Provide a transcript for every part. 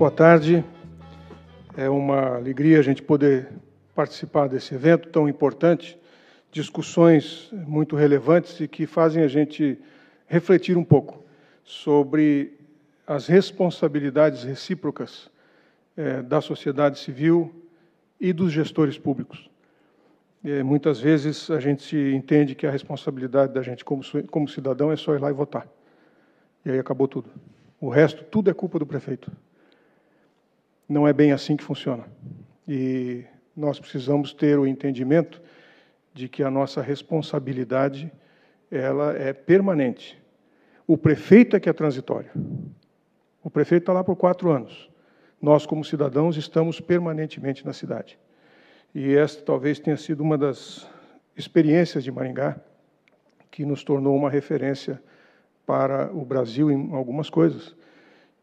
boa tarde. É uma alegria a gente poder participar desse evento tão importante, discussões muito relevantes e que fazem a gente refletir um pouco sobre as responsabilidades recíprocas da sociedade civil e dos gestores públicos. Muitas vezes a gente entende que a responsabilidade da gente como cidadão é só ir lá e votar. E aí acabou tudo. O resto, tudo é culpa do prefeito. Não é bem assim que funciona. E nós precisamos ter o entendimento de que a nossa responsabilidade ela é permanente. O prefeito é que é transitório. O prefeito está lá por 4 anos. Nós, como cidadãos, estamos permanentemente na cidade. E esta talvez tenha sido uma das experiências de Maringá que nos tornou uma referência para o Brasil em algumas coisas.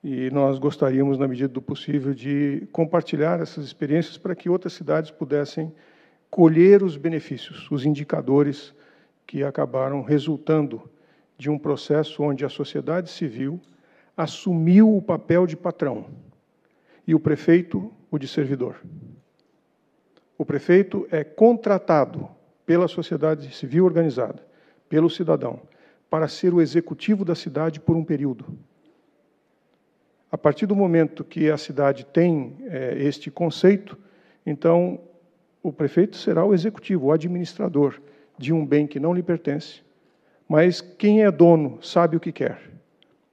E nós gostaríamos, na medida do possível, de compartilhar essas experiências para que outras cidades pudessem colher os benefícios, os indicadores que acabaram resultando de um processo onde a sociedade civil assumiu o papel de patrão e o prefeito o de servidor. O prefeito é contratado pela sociedade civil organizada, pelo cidadão, para ser o executivo da cidade por um período. A partir do momento que a cidade tem este conceito, então o prefeito será o executivo, o administrador de um bem que não lhe pertence, mas quem é dono sabe o que quer,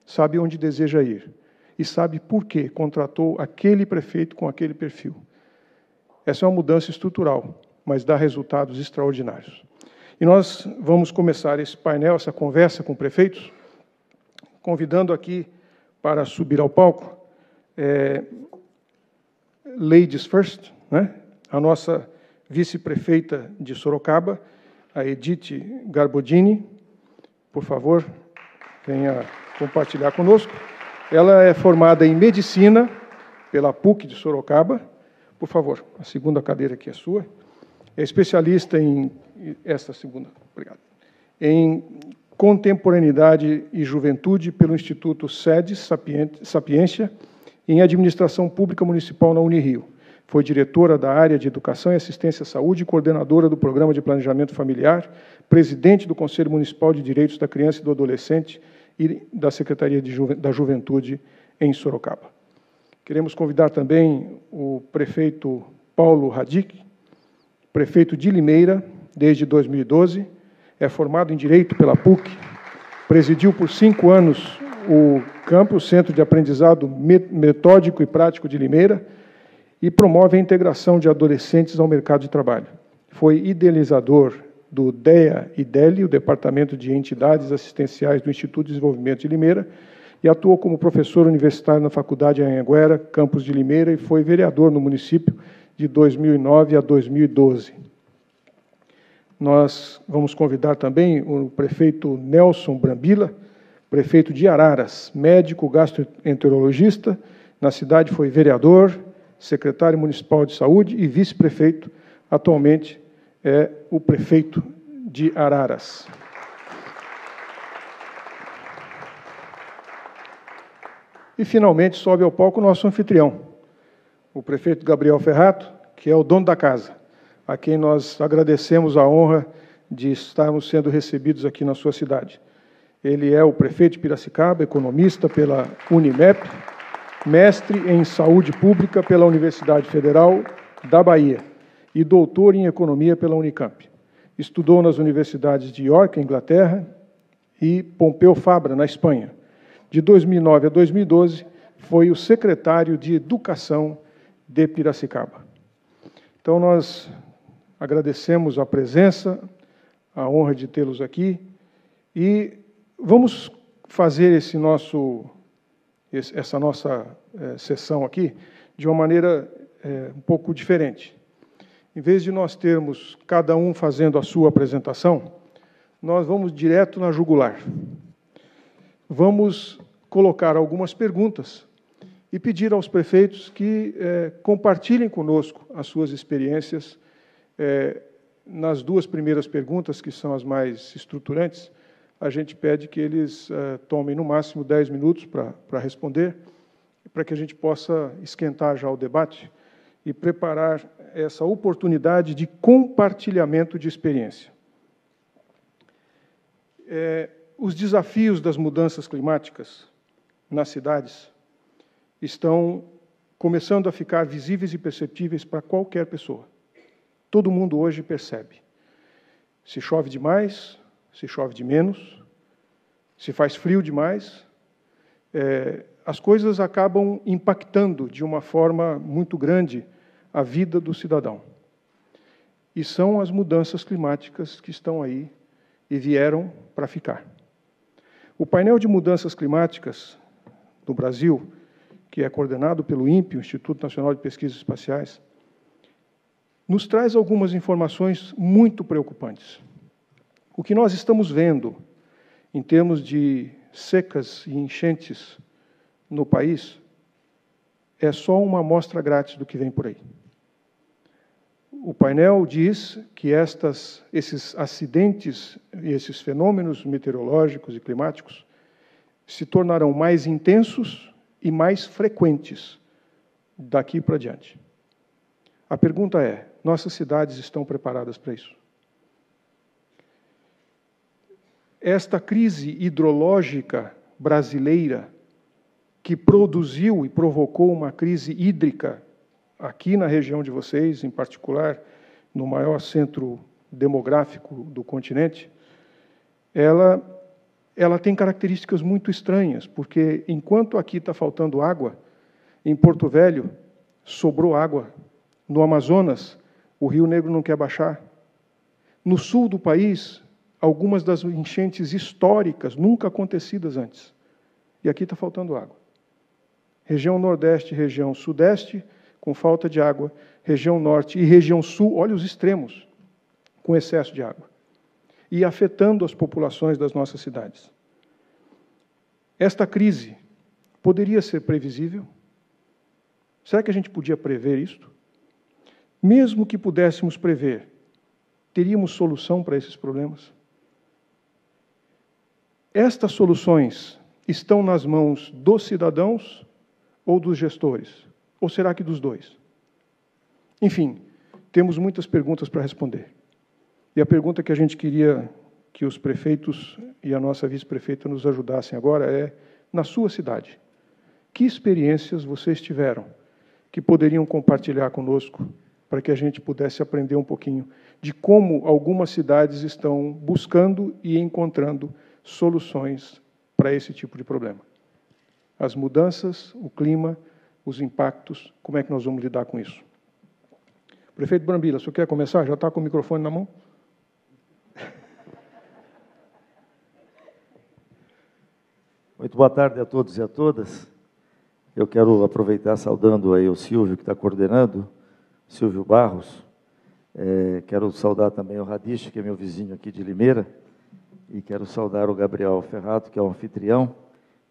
sabe onde deseja ir e sabe por que contratou aquele prefeito com aquele perfil. Essa é uma mudança estrutural, mas dá resultados extraordinários. E nós vamos começar esse painel, essa conversa com prefeitos, convidando aqui para subir ao palco, Ladies First, né? A nossa vice-prefeita de Sorocaba, a Edith Garbodini, por favor, venha compartilhar conosco. Ela é formada em Medicina pela PUC de Sorocaba. Por favor, a segunda cadeira aqui é sua. É especialista em... Esta segunda, obrigado. Em Contemporaneidade e Juventude pelo Instituto SEDES Sapiência, em Administração Pública Municipal na Unirio. Foi diretora da área de Educação e Assistência à Saúde, coordenadora do Programa de Planejamento Familiar, presidente do Conselho Municipal de Direitos da Criança e do Adolescente e da Secretaria da Juventude em Sorocaba. Queremos convidar também o prefeito Paulo Radic, prefeito de Limeira, desde 2012, é formado em Direito pela PUC, presidiu por 5 anos o campus, Centro de Aprendizado Metódico e Prático de Limeira, e promove a integração de adolescentes ao mercado de trabalho. Foi idealizador do DEA-IDELI, o Departamento de Entidades Assistenciais do Instituto de Desenvolvimento de Limeira, e atuou como professor universitário na Faculdade Anhanguera, campus de Limeira, e foi vereador no município de 2009 a 2012. Nós vamos convidar também o prefeito Nelson Brambila, prefeito de Araras, médico gastroenterologista, na cidade foi vereador, secretário municipal de saúde e vice-prefeito, atualmente é o prefeito de Araras. E, finalmente, sobe ao palco o nosso anfitrião, o prefeito Gabriel Ferrato, que é o dono da casa, a quem nós agradecemos a honra de estarmos sendo recebidos aqui na sua cidade. Ele é o prefeito de Piracicaba, economista pela Unimep, mestre em Saúde Pública pela Universidade Federal da Bahia e doutor em Economia pela Unicamp. Estudou nas universidades de York, Inglaterra, e Pompeu Fabra, na Espanha. De 2009 a 2012, foi o secretário de Educação de Piracicaba. Então, nós agradecemos a presença, a honra de tê-los aqui, e vamos fazer essa nossa sessão aqui de uma maneira um pouco diferente. Em vez de nós termos cada um fazendo a sua apresentação, nós vamos direto na jugular. Vamos colocar algumas perguntas e pedir aos prefeitos que compartilhem conosco as suas experiências. Nas 2 primeiras perguntas, que são as mais estruturantes, a gente pede que eles tomem no máximo 10 minutos para responder, para que a gente possa esquentar já o debate e preparar essa oportunidade de compartilhamento de experiência. Os desafios das mudanças climáticas nas cidades estão começando a ficar visíveis e perceptíveis para qualquer pessoa. Todo mundo hoje percebe. Se chove demais, se chove de menos, se faz frio demais, as coisas acabam impactando de uma forma muito grande a vida do cidadão. E são as mudanças climáticas que estão aí e vieram para ficar. O painel de mudanças climáticas no Brasil, que é coordenado pelo INPE, o Instituto Nacional de Pesquisas Espaciais, nos traz algumas informações muito preocupantes. O que nós estamos vendo em termos de secas e enchentes no país é só uma amostra grátis do que vem por aí. O painel diz que esses acidentes e esses fenômenos meteorológicos e climáticos se tornarão mais intensos e mais frequentes daqui para diante. A pergunta é: nossas cidades estão preparadas para isso? Esta crise hidrológica brasileira, que produziu e provocou uma crise hídrica aqui na região de vocês, em particular no maior centro demográfico do continente, ela tem características muito estranhas, porque enquanto aqui está faltando água, em Porto Velho sobrou água. No Amazonas, o Rio Negro não quer baixar. No sul do país, algumas das enchentes históricas, nunca acontecidas antes. E aqui está faltando água. Região Nordeste e região Sudeste, com falta de água. Região Norte e região Sul, olha os extremos, com excesso de água. E afetando as populações das nossas cidades. Esta crise poderia ser previsível? Será que a gente podia prever isto? Mesmo que pudéssemos prever, teríamos solução para esses problemas? Estas soluções estão nas mãos dos cidadãos ou dos gestores? Ou será que dos dois? Enfim, temos muitas perguntas para responder. E a pergunta que a gente queria que os prefeitos e a nossa vice-prefeita nos ajudassem agora é: na sua cidade, que experiências vocês tiveram que poderiam compartilhar conosco para que a gente pudesse aprender um pouquinho de como algumas cidades estão buscando e encontrando soluções para esse tipo de problema? As mudanças, o clima, os impactos, como é que nós vamos lidar com isso? Prefeito Brambila, o senhor quer começar? Já está com o microfone na mão? Muito boa tarde a todos e a todas. Eu quero aproveitar saudando aí o Silvio, que está coordenando, Silvio Barros. Quero saudar também o Radish, que é meu vizinho aqui de Limeira, e quero saudar o Gabriel Ferrato, que é o anfitrião,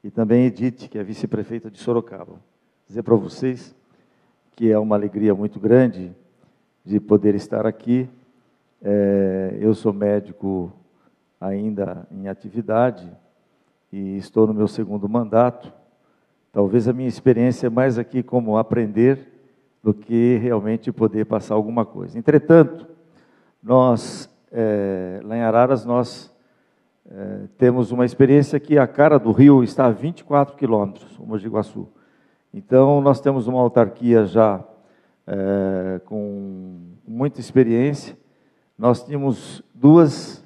e também Edith, que é vice-prefeita de Sorocaba. Dizer para vocês que é uma alegria muito grande de poder estar aqui. Eu sou médico ainda em atividade e estou no meu segundo mandato. Talvez a minha experiência é mais aqui como aprender do que realmente poder passar alguma coisa. Entretanto, nós, lá em Araras, nós temos uma experiência que a cara do rio está a 24 quilômetros, o Mogi Guaçu. Então, nós temos uma autarquia já com muita experiência. Nós tínhamos 2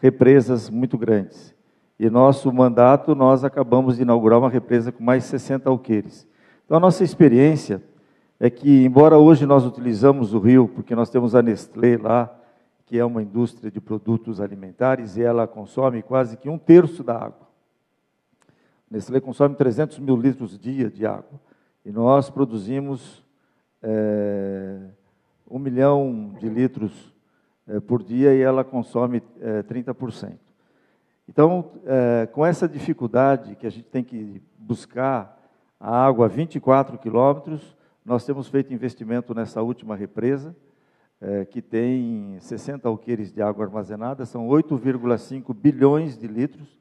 represas muito grandes. E nosso mandato, nós acabamos de inaugurar uma represa com mais 60 alqueires. Então, a nossa experiência é que, embora hoje nós utilizamos o rio, porque nós temos a Nestlé lá, que é uma indústria de produtos alimentares, e ela consome quase que 1/3 da água. A Nestlé consome 300 mil litros dia de água. E nós produzimos 1 milhão de litros por dia, e ela consome 30%. Então, com essa dificuldade que a gente tem que buscar a água a 24 quilômetros, nós temos feito investimento nessa última represa, que tem 60 alqueires de água armazenada, são 8,5 bilhões de litros,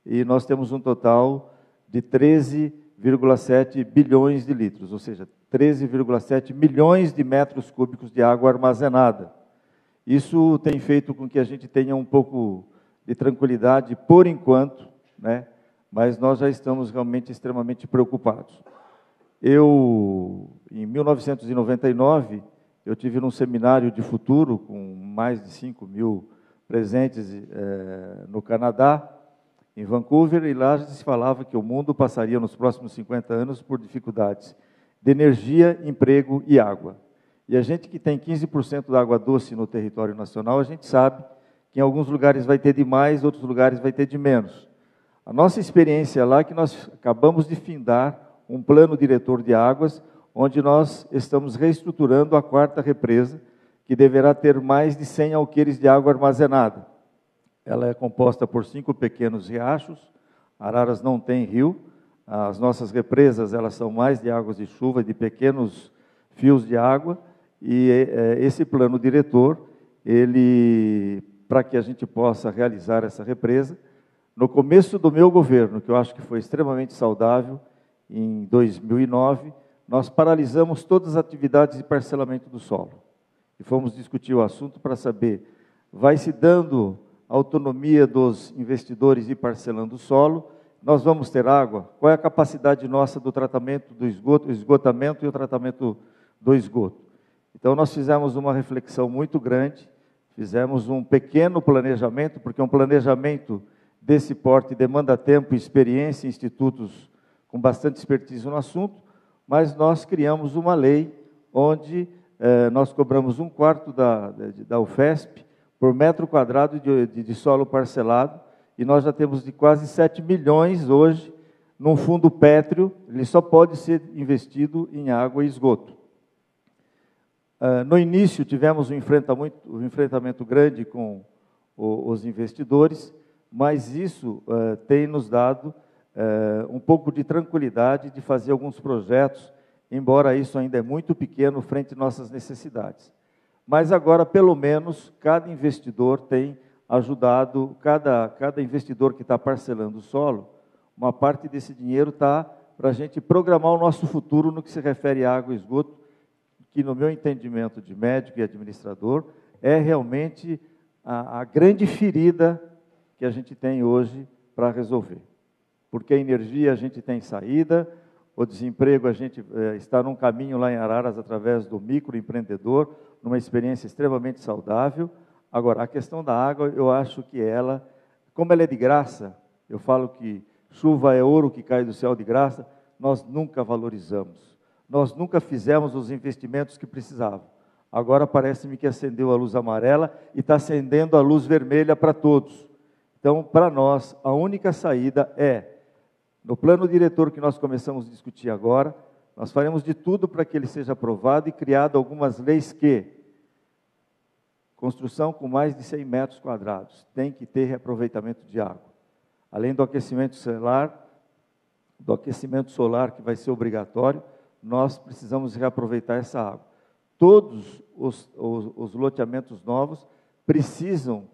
e nós temos um total de 13 13,7 bilhões de litros, ou seja, 13,7 milhões de metros cúbicos de água armazenada. Isso tem feito com que a gente tenha um pouco de tranquilidade por enquanto, né? Mas nós já estamos realmente extremamente preocupados. Em 1999, eu tive num seminário de futuro com mais de 5 mil presentes no Canadá, em Vancouver, e lá se falava que o mundo passaria nos próximos 50 anos por dificuldades de energia, emprego e água. E a gente que tem 15% da água doce no território nacional, a gente sabe que em alguns lugares vai ter de mais, outros lugares vai ter de menos. A nossa experiência lá é que nós acabamos de findar um plano diretor de águas, onde nós estamos reestruturando a 4ª represa, que deverá ter mais de 100 alqueires de água armazenada. Ela é composta por 5 pequenos riachos. Araras não tem rio. As nossas represas, elas são mais de águas de chuva, de pequenos fios de água. E esse plano diretor, para que a gente possa realizar essa represa, no começo do meu governo, que eu acho que foi extremamente saudável, em 2009, nós paralisamos todas as atividades de parcelamento do solo. E fomos discutir o assunto para saber, vai se dando autonomia dos investidores ir parcelando o solo, nós vamos ter água? Qual é a capacidade nossa do tratamento do esgoto, esgotamento e o tratamento do esgoto? Então, nós fizemos uma reflexão muito grande, fizemos um pequeno planejamento, porque um planejamento desse porte demanda tempo e experiência, institutos com bastante expertise no assunto, mas nós criamos uma lei onde nós cobramos 1/4 da UFESP por metro quadrado de solo parcelado, e nós já temos de quase 7 milhões hoje num fundo pétreo, ele só pode ser investido em água e esgoto. No início tivemos um enfrentamento grande com os investidores, mas isso tem nos dado um pouco de tranquilidade de fazer alguns projetos, embora isso ainda é muito pequeno frente às nossas necessidades. Mas agora, pelo menos, cada investidor tem ajudado, cada investidor que está parcelando o solo, uma parte desse dinheiro está para a gente programar o nosso futuro no que se refere à água e esgoto, que no meu entendimento de médico e administrador, é realmente a grande ferida que a gente tem hoje para resolver. Porque a energia a gente tem saída, o desemprego a gente está num caminho lá em Araras através do microempreendedor, numa experiência extremamente saudável. Agora, a questão da água, eu acho que ela, como ela é de graça, eu falo que chuva é ouro que cai do céu de graça, nós nunca valorizamos. Nós nunca fizemos os investimentos que precisavam. Agora parece-me que acendeu a luz amarela e está acendendo a luz vermelha para todos. Então, para nós, a única saída no plano diretor que nós começamos a discutir agora, nós faremos de tudo para que ele seja aprovado e criado algumas leis que construção com mais de 100 metros quadrados tem que ter reaproveitamento de água. Além do aquecimento solar que vai ser obrigatório, nós precisamos reaproveitar essa água. Todos os loteamentos novos precisam,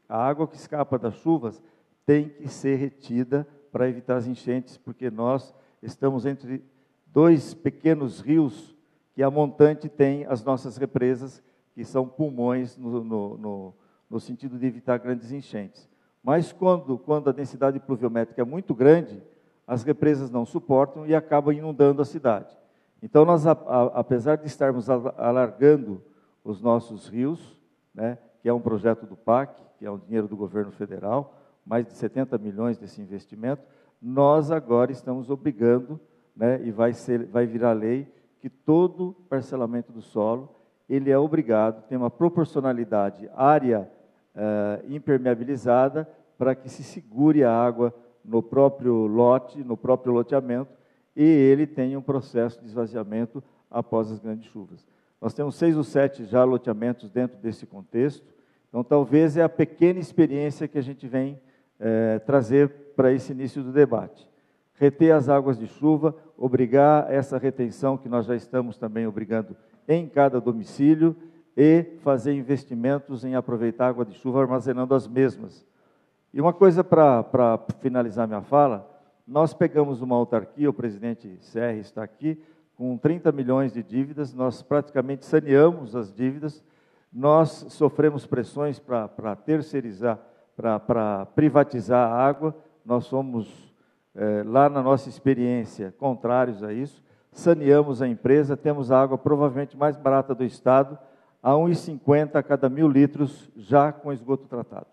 a água que escapa das chuvas tem que ser retida para evitar as enchentes, porque nós estamos entre 2 pequenos rios que a montante tem as nossas represas, que são pulmões no sentido de evitar grandes enchentes. Mas quando a densidade pluviométrica é muito grande, as represas não suportam e acabam inundando a cidade. Então, nós, apesar de estarmos alargando os nossos rios, né, que é um projeto do PAC, que é um dinheiro do governo federal, mais de 70 milhões desse investimento, nós agora estamos obrigando, né, e vai virar lei, que todo parcelamento do solo, ele é obrigado, tem uma proporcionalidade área impermeabilizada, para que se segure a água no próprio lote, no próprio loteamento, e ele tenha um processo de esvaziamento após as grandes chuvas. Nós temos 6 ou 7 já loteamentos dentro desse contexto, então talvez é a pequena experiência que a gente vem trazer para esse início do debate. Reter as águas de chuva, obrigar essa retenção que nós já estamos também obrigando em cada domicílio e fazer investimentos em aproveitar a água de chuva armazenando as mesmas. E uma coisa para finalizar minha fala, nós pegamos uma autarquia, o presidente Serri está aqui, com 30 milhões de dívidas, nós praticamente saneamos as dívidas, nós sofremos pressões para terceirizar, para privatizar a água, nós somos, lá na nossa experiência, contrários a isso, saneamos a empresa, temos a água provavelmente mais barata do Estado, a R$ 1,50 a cada 1.000 litros, já com esgoto tratado.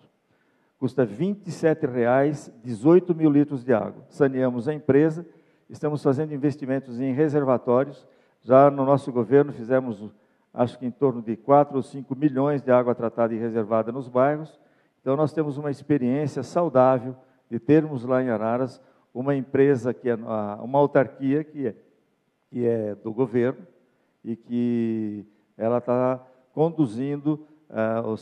Custa R$ 27,00, 18 mil litros de água. Saneamos a empresa, estamos fazendo investimentos em reservatórios, já no nosso governo fizemos, acho que em torno de 4 ou 5 milhões de água tratada e reservada nos bairros, então nós temos uma experiência saudável de termos lá em Araras uma empresa, uma autarquia que é do governo e que ela está conduzindo a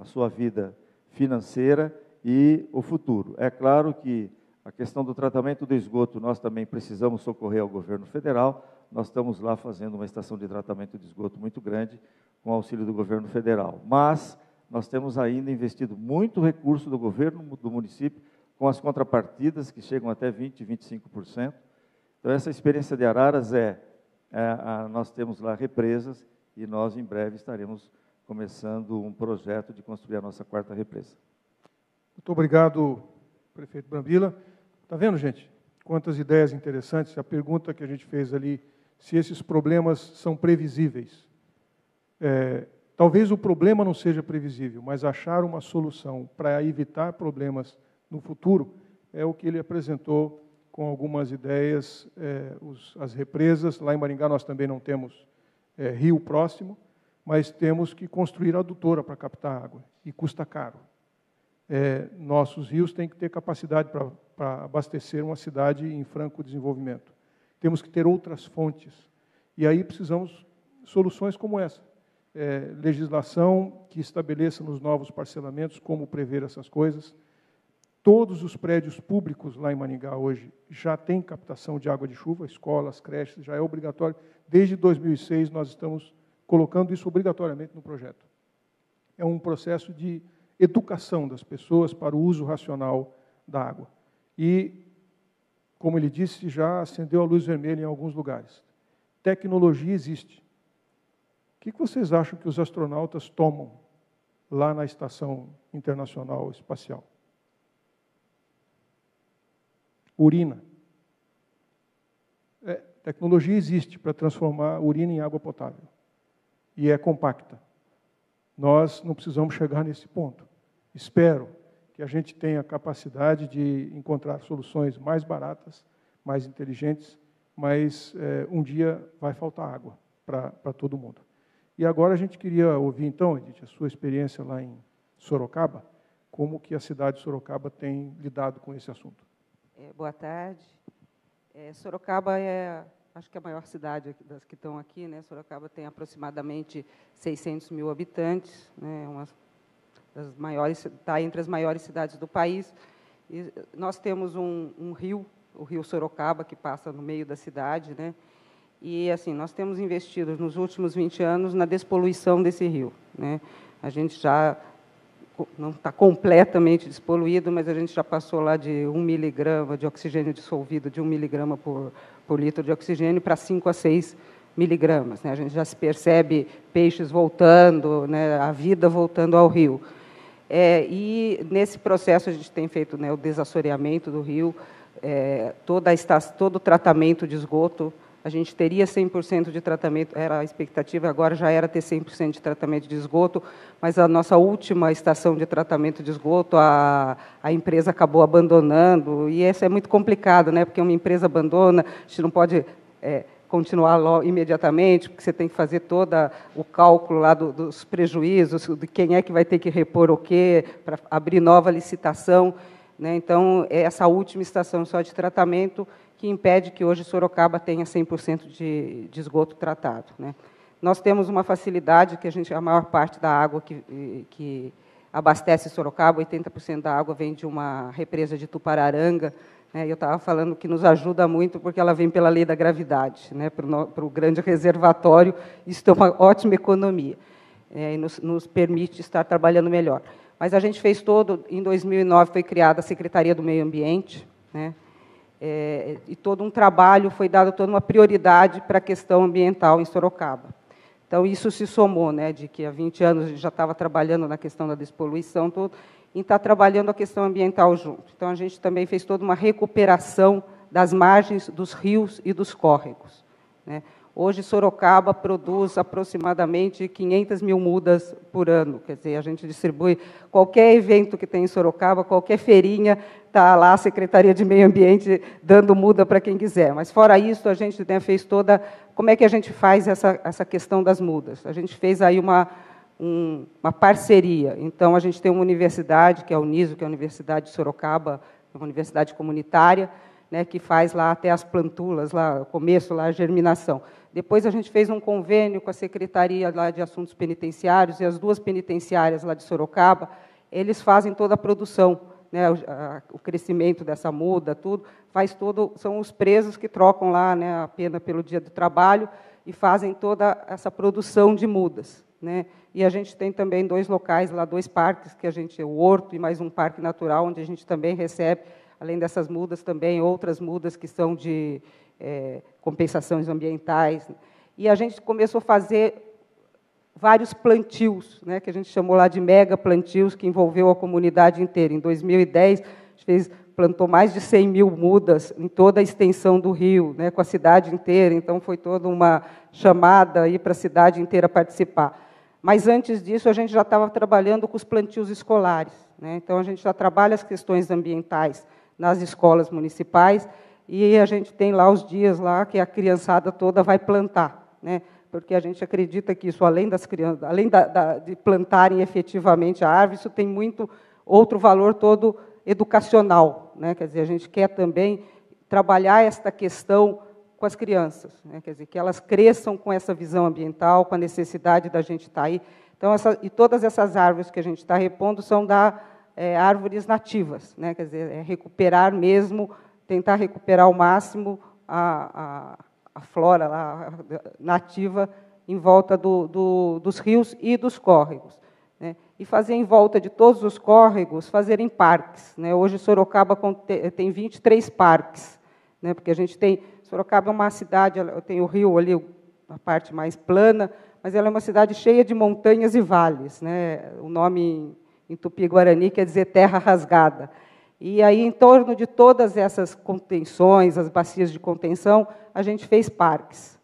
sua vida financeira e o futuro. É claro que a questão do tratamento do esgoto, nós também precisamos socorrer ao governo federal, nós estamos lá fazendo uma estação de tratamento de esgoto muito grande, com auxílio do governo federal. Mas nós temos ainda investido muito recurso do governo do município, com as contrapartidas, que chegam até 20%, 25%. Então, essa experiência de Araras nós temos lá represas, e nós, em breve, estaremos começando um projeto de construir a nossa 4ª represa. Muito obrigado, prefeito Brambila. Está vendo, gente? Quantas ideias interessantes. A pergunta que a gente fez ali, se esses problemas são previsíveis. Talvez o problema não seja previsível, mas achar uma solução para evitar problemas no futuro é o que ele apresentou com algumas ideias. As represas, lá em Maringá nós também não temos rio próximo, mas temos que construir adutora para captar água, e custa caro. Nossos rios têm que ter capacidade para abastecer uma cidade em franco desenvolvimento. Temos que ter outras fontes, e aí precisamos de soluções como essa. Legislação que estabeleça nos novos parcelamentos como prever essas coisas. Todos os prédios públicos lá em Maringá hoje já têm captação de água de chuva, escolas, creches, já é obrigatório. Desde 2006 nós estamos colocando isso obrigatoriamente no projeto. É um processo de educação das pessoas para o uso racional da água. E, como ele disse, já acendeu a luz vermelha em alguns lugares. Tecnologia existe. O que vocês acham que os astronautas tomam lá na Estação Internacional Espacial? Urina. Tecnologia existe para transformar urina em água potável. E é compacta. Nós não precisamos chegar nesse ponto. Espero que a gente tenha a capacidade de encontrar soluções mais baratas, mais inteligentes, mas um dia vai faltar água para todo mundo. E agora a gente queria ouvir, então, Edith, a sua experiência lá em Sorocaba, como que a cidade de Sorocaba tem lidado com esse assunto. Boa tarde. Sorocaba acho que a maior cidade das que estão aqui, né? Sorocaba tem aproximadamente 600 mil habitantes, né? Está entre as maiores cidades do país. E nós temos um rio, o Rio Sorocaba, que passa no meio da cidade, né? E assim, nós temos investido nos últimos 20 anos na despoluição desse rio, né? A gente já não está completamente despoluído, mas a gente já passou lá de 1 miligrama de oxigênio dissolvido, de 1 miligrama por litro de oxigênio, para 5 a 6 miligramas. Né? A gente já se percebe peixes voltando, né, a vida voltando ao rio. E, nesse processo, a gente tem feito, né, o desassoreamento do rio, todo o tratamento de esgoto. A gente teria 100% de tratamento, era a expectativa, agora já era ter 100% de tratamento de esgoto, mas a nossa última estação de tratamento de esgoto, a empresa acabou abandonando, e isso é muito complicado, né, porque uma empresa abandona, a gente não pode continuar imediatamente, porque você tem que fazer todo o cálculo lá dos prejuízos, de quem é que vai ter que repor o quê, para abrir nova licitação, né? Então, é essa última estação só de tratamento que impede que hoje Sorocaba tenha 100% de esgoto tratado, né? Nós temos uma facilidade que a maior parte da água que abastece Sorocaba, 80% da água vem de uma represa de Tupararanga, né? Eu estava falando que nos ajuda muito porque ela vem pela lei da gravidade, né? Para o grande reservatório, isso é uma ótima economia, e nos permite estar trabalhando melhor. Mas a gente fez em 2009 foi criada a Secretaria do Meio Ambiente, né? E todo um trabalho, foi dado toda uma prioridade para a questão ambiental em Sorocaba. Então, isso se somou, né, de que há 20 anos a gente já estava trabalhando na questão da despoluição, e está trabalhando a questão ambiental junto. Então, a gente também fez toda uma recuperação das margens dos rios e dos córregos, né? Hoje, Sorocaba produz aproximadamente 500 mil mudas por ano. Quer dizer, a gente distribui qualquer evento que tem em Sorocaba, qualquer feirinha, está lá a Secretaria de Meio Ambiente dando muda para quem quiser. Mas, fora isso, a gente, né, fez toda... Como é que a gente faz essa questão das mudas? A gente fez aí uma parceria. Então, a gente tem uma universidade, que é a Uniso, que é a Universidade de Sorocaba, uma universidade comunitária, né, que faz lá até as plantulas, lá, o começo, lá, a germinação. Depois, a gente fez um convênio com a Secretaria lá de Assuntos Penitenciários, e as 2 penitenciárias lá de Sorocaba, eles fazem toda a produção, né, o crescimento dessa muda, tudo, são os presos que trocam lá, né, a pena pelo dia do trabalho e fazem toda essa produção de mudas, né? E a gente tem também 2 locais lá, 2 parques, que o Horto e mais um parque natural, onde a gente também recebe, além dessas mudas, também outras mudas que são de compensações ambientais. E a gente começou a fazer vários plantios, né, que a gente chamou lá de mega plantios, que envolveu a comunidade inteira. Em 2010, a gente plantou mais de 100 mil mudas em toda a extensão do rio, né, com a cidade inteira. Então, foi toda uma chamada aí para a cidade inteira participar. Mas, antes disso, a gente já estava trabalhando com os plantios escolares, né? Então, a gente já trabalha as questões ambientais nas escolas municipais, e a gente tem lá os dias lá que a criançada toda vai plantar, né? Porque a gente acredita que isso, além das crianças, além de plantarem efetivamente a árvore, isso tem muito outro valor todo educacional, né? Quer dizer, a gente quer também trabalhar esta questão com as crianças, né? Quer dizer, que elas cresçam com essa visão ambiental, com a necessidade da gente estar aí. Então, e todas essas árvores que a gente está repondo são árvores nativas, né? Quer dizer, recuperar mesmo, tentar recuperar ao máximo a flora lá, nativa em volta dos rios e dos córregos, né? E fazer em volta de todos os córregos, fazerem parques, né? Hoje, Sorocaba tem 23 parques, né? Porque a gente tem... Sorocaba é uma cidade, tem o rio ali, a parte mais plana, mas ela é uma cidade cheia de montanhas e vales, né? O nome em Tupi-Guarani quer dizer terra rasgada. E aí, em torno de todas essas contenções, as bacias de contenção, a gente fez parques.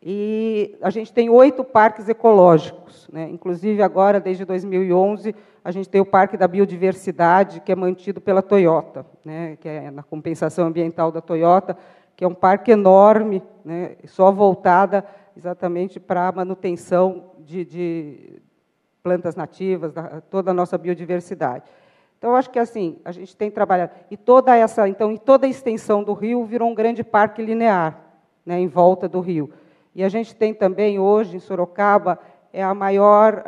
E a gente tem 8 parques ecológicos, né? Inclusive, agora, desde 2011, a gente tem o Parque da Biodiversidade, que é mantido pela Toyota, né? Que é na compensação ambiental da Toyota, que é um parque enorme, né? Só voltada exatamente para a manutenção de plantas nativas, toda a nossa biodiversidade. Então, eu acho que assim, a gente tem trabalhado. E toda a extensão do rio virou um grande parque linear, né, em volta do rio. E a gente tem também, hoje, em Sorocaba, a maior,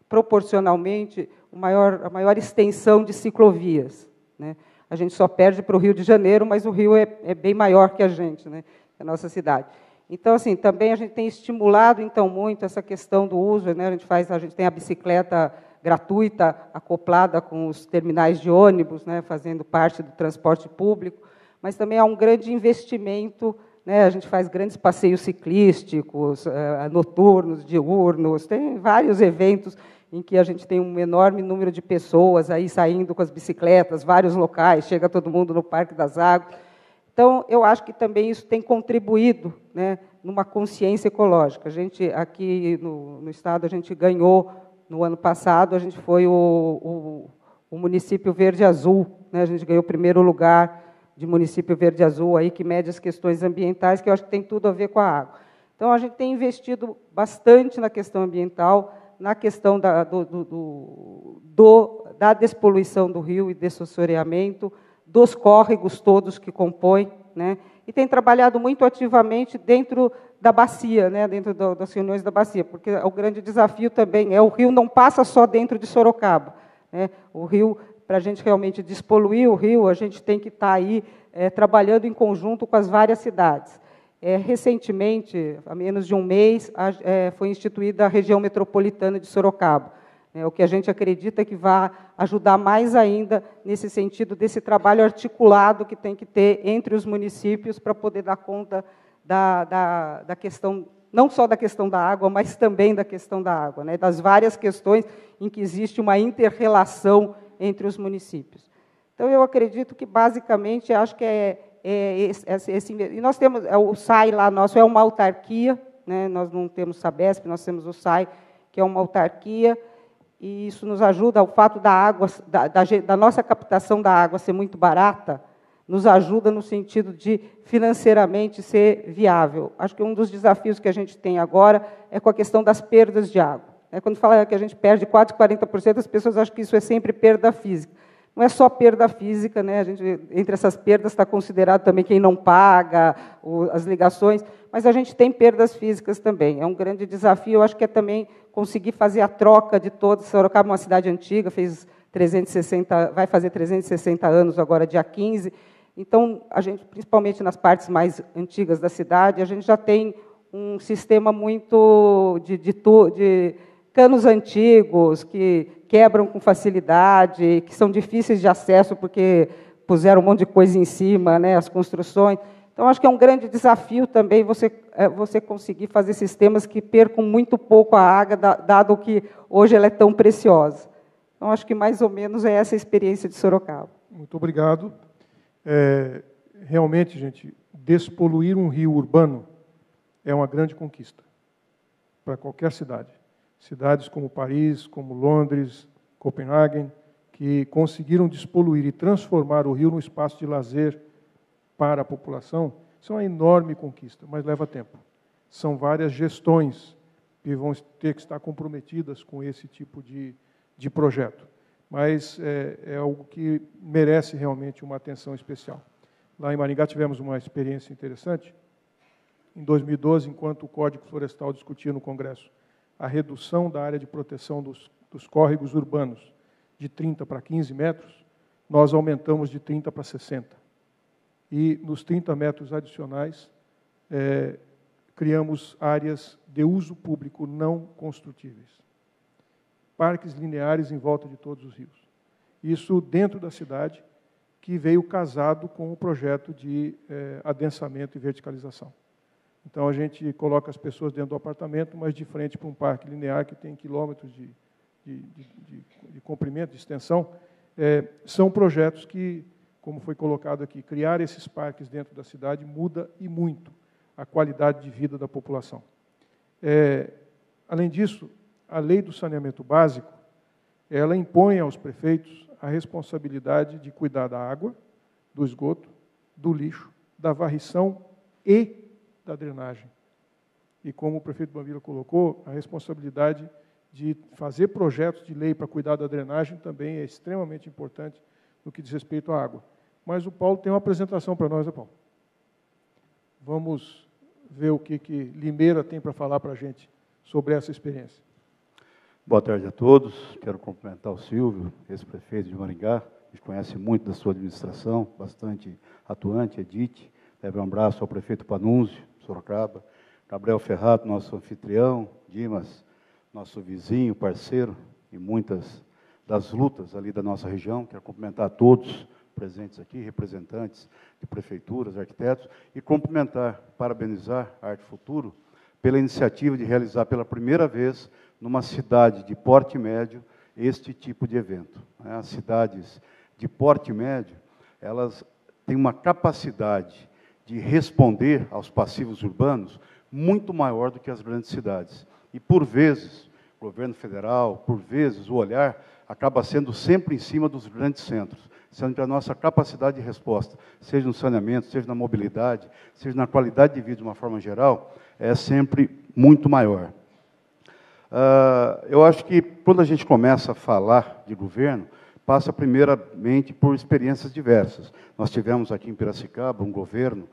proporcionalmente, a maior extensão de ciclovias, né? A gente só perde para o Rio de Janeiro, mas o Rio é bem maior que a gente, né, a nossa cidade. Então, assim, também a gente tem estimulado, então, muito essa questão do uso, né? A gente tem a bicicleta gratuita, acoplada com os terminais de ônibus, né, fazendo parte do transporte público, mas também há um grande investimento, né? A gente faz grandes passeios ciclísticos, noturnos, diurnos, tem vários eventos em que a gente tem um enorme número de pessoas aí saindo com as bicicletas, vários locais, chega todo mundo no Parque das Águas. Então, eu acho que também isso tem contribuído, né, numa consciência ecológica. A gente, aqui no Estado, a gente ganhou, no ano passado, a gente foi o município verde-azul, né? A gente ganhou o primeiro lugar de município verde-azul, aí, que mede as questões ambientais, que eu acho que tem tudo a ver com a água. Então, a gente tem investido bastante na questão ambiental, na questão da despoluição do rio e dessassoreamento, dos córregos todos que compõem, né? E tem trabalhado muito ativamente dentro da bacia, né? Dentro das reuniões da bacia, porque o grande desafio também o rio não passa só dentro de Sorocaba, né? O rio, para a gente realmente despoluir o rio, a gente tem que estar aí trabalhando em conjunto com as várias cidades. Recentemente, há menos de um mês, foi instituída a região metropolitana de Sorocaba, O que a gente acredita que vai ajudar mais ainda nesse sentido desse trabalho articulado que tem que ter entre os municípios para poder dar conta da questão, não só da questão da água, mas também da questão da água, das várias questões em que existe uma inter-relação entre os municípios. Então, eu acredito que, basicamente, acho que e nós temos, o SAI lá nosso é uma autarquia, nós não temos Sabesp, nós temos o SAI, que é uma autarquia, e isso nos ajuda, o fato da água, da nossa captação da água ser muito barata, nos ajuda no sentido de financeiramente ser viável. Acho que um dos desafios que a gente tem agora é com a questão das perdas de água. Quando fala que a gente perde quase 40%, as pessoas acham que isso é sempre perda física. Não é só perda física, a gente, entre essas perdas está considerado também quem não paga, as ligações, mas a gente tem perdas físicas também. É um grande desafio, eu acho que é também conseguir fazer a troca de todos. Sorocaba é uma cidade antiga, vai fazer 360 anos agora, dia 15. Então, a gente, principalmente nas partes mais antigas da cidade, a gente já tem um sistema muito de canos antigos, que quebram com facilidade, que são difíceis de acesso, porque puseram um monte de coisa em cima, as construções. Então, acho que é um grande desafio também você conseguir fazer sistemas que percam muito pouco a água, dado que hoje ela é tão preciosa. Então, acho que mais ou menos é essa a experiência de Sorocaba. Muito obrigado. Realmente, gente, despoluir um rio urbano é uma grande conquista para qualquer cidade. Cidades como Paris, como Londres, Copenhague, que conseguiram despoluir e transformar o rio num espaço de lazer para a população, isso é uma enorme conquista, mas leva tempo. São várias gestões que vão ter que estar comprometidas com esse tipo de projeto. Mas é algo que merece realmente uma atenção especial. Lá em Maringá tivemos uma experiência interessante. Em 2012, enquanto o Código Florestal discutia no Congresso a redução da área de proteção dos córregos urbanos de 30 para 15 metros, nós aumentamos de 30 para 60. E nos 30 metros adicionais, criamos áreas de uso público não construtíveis. Parques lineares em volta de todos os rios. Isso dentro da cidade, que veio casado com o projeto de adensamento e verticalização. Então, a gente coloca as pessoas dentro do apartamento, mas de frente para um parque linear que tem quilômetros de comprimento, de extensão. São projetos que, como foi colocado aqui, criar esses parques dentro da cidade muda e muito a qualidade de vida da população. Além disso, a lei do saneamento básico, ela impõe aos prefeitos a responsabilidade de cuidar da água, do esgoto, do lixo, da varrição e da drenagem. E como o prefeito Bambila colocou, a responsabilidade de fazer projetos de lei para cuidar da drenagem também é extremamente importante no que diz respeito à água. Mas o Paulo tem uma apresentação para nós, Paulo? Vamos ver o que Limeira tem para falar para a gente sobre essa experiência. Boa tarde a todos. Quero cumprimentar o Silvio, ex-prefeito de Maringá, a gente conhece muito da sua administração, bastante atuante, Edith. Leve um abraço ao prefeito Panunzio, Sorocaba, Gabriel Ferrato, nosso anfitrião, Dimas, nosso vizinho, parceiro, e muitas das lutas ali da nossa região. Quero cumprimentar a todos presentes aqui, representantes de prefeituras, arquitetos, e cumprimentar, parabenizar a Arte Futuro pela iniciativa de realizar pela primeira vez numa cidade de porte médio este tipo de evento. As cidades de porte médio, elas têm uma capacidade de responder aos passivos urbanos muito maior do que as grandes cidades. E, por vezes, o governo federal, por vezes, o olhar acaba sendo sempre em cima dos grandes centros, sendo que a nossa capacidade de resposta, seja no saneamento, seja na mobilidade, seja na qualidade de vida de uma forma geral, é sempre muito maior. Eu acho que, quando a gente começa a falar de governo, passa primeiramente por experiências diversas. Nós tivemos aqui em Piracicaba um governo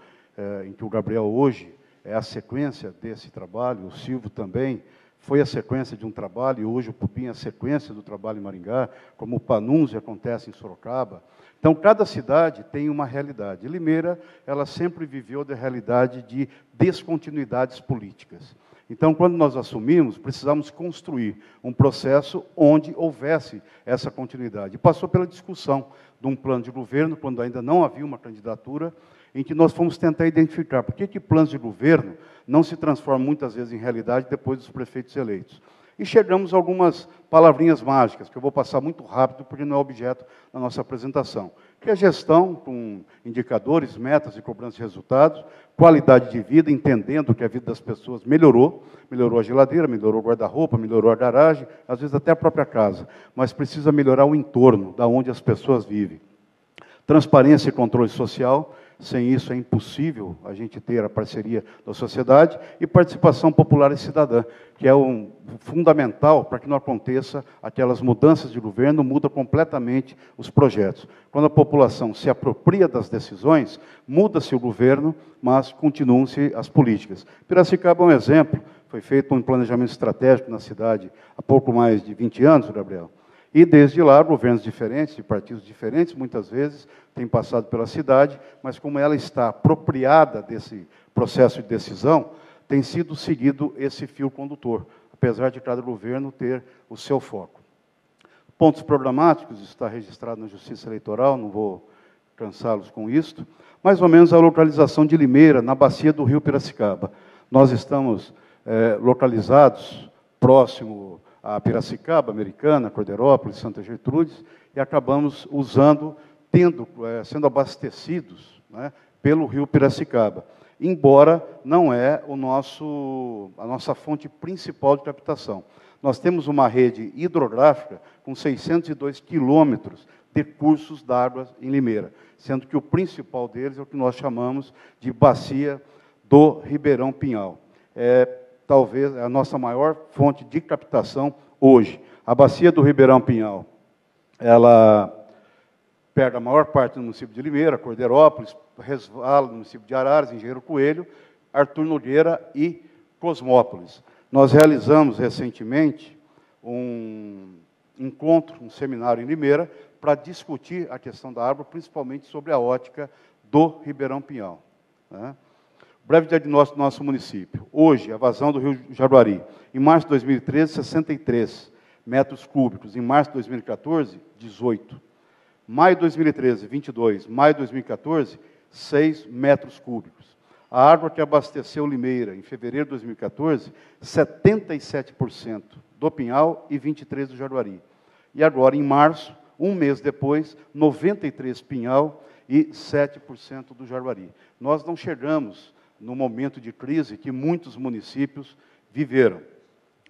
em que o Gabriel hoje é a sequência desse trabalho, o Silvio também foi a sequência de um trabalho, e hoje o Pupim é a sequência do trabalho em Maringá, como o Panunzio acontece em Sorocaba. Então, cada cidade tem uma realidade. E Limeira, ela sempre viveu da realidade de descontinuidades políticas. Então, quando nós assumimos, precisamos construir um processo onde houvesse essa continuidade. E passou pela discussão de um plano de governo, quando ainda não havia uma candidatura, em que nós fomos tentar identificar por que planos de governo não se transformam muitas vezes em realidade depois dos prefeitos eleitos. E chegamos a algumas palavrinhas mágicas, que eu vou passar muito rápido, porque não é objeto da nossa apresentação, que é gestão com indicadores, metas e cobrança de resultados, qualidade de vida, entendendo que a vida das pessoas melhorou a geladeira, melhorou o guarda-roupa, melhorou a garagem, às vezes até a própria casa, mas precisa melhorar o entorno, da onde as pessoas vivem. Transparência e controle social. Sem isso é impossível a gente ter a parceria da sociedade, e participação popular e cidadã, que é fundamental para que não aconteça aquelas mudanças de governo, muda completamente os projetos. Quando a população se apropria das decisões, muda-se o governo, mas continuam-se as políticas. Piracicaba é um exemplo, foi feito um planejamento estratégico na cidade há pouco mais de 20 anos, Gabriel. E, desde lá, governos diferentes, de partidos diferentes, muitas vezes, têm passado pela cidade, mas como ela está apropriada desse processo de decisão, tem sido seguido esse fio condutor, apesar de cada governo ter o seu foco. Pontos programáticos, isso está registrado na Justiça Eleitoral, não vou cansá-los com isto. Mais ou menos a localização de Limeira, na bacia do rio Piracicaba. Nós estamos localizados próximo a Piracicaba, Americana, Corderópolis, Santa Gertrudes, e acabamos sendo abastecidos, né, pelo rio Piracicaba, embora não é a nossa fonte principal de captação. Nós temos uma rede hidrográfica com 602 quilômetros de cursos d'água em Limeira, sendo que o principal deles é o que nós chamamos de bacia do Ribeirão Pinhal. Talvez a nossa maior fonte de captação hoje. A bacia do Ribeirão Pinhal, ela pega a maior parte do município de Limeira, Corderópolis, resvala no município de Araras, Engenheiro Coelho, Arthur Nogueira e Cosmópolis. Nós realizamos recentemente um encontro, um seminário em Limeira, para discutir a questão da água, principalmente sobre a ótica do Ribeirão Pinhal, né? Breve diagnóstico do nosso município. Hoje, a vazão do rio Jaguari. Em março de 2013, 63 metros cúbicos. Em março de 2014, 18. Maio de 2013, 22. Maio de 2014, 6 metros cúbicos. A água que abasteceu Limeira em fevereiro de 2014, 77% do Pinhal e 23% do Jaguari. E agora, em março, um mês depois, 93% Pinhal e 7% do Jaguari. Nós não chegamos no momento de crise que muitos municípios viveram,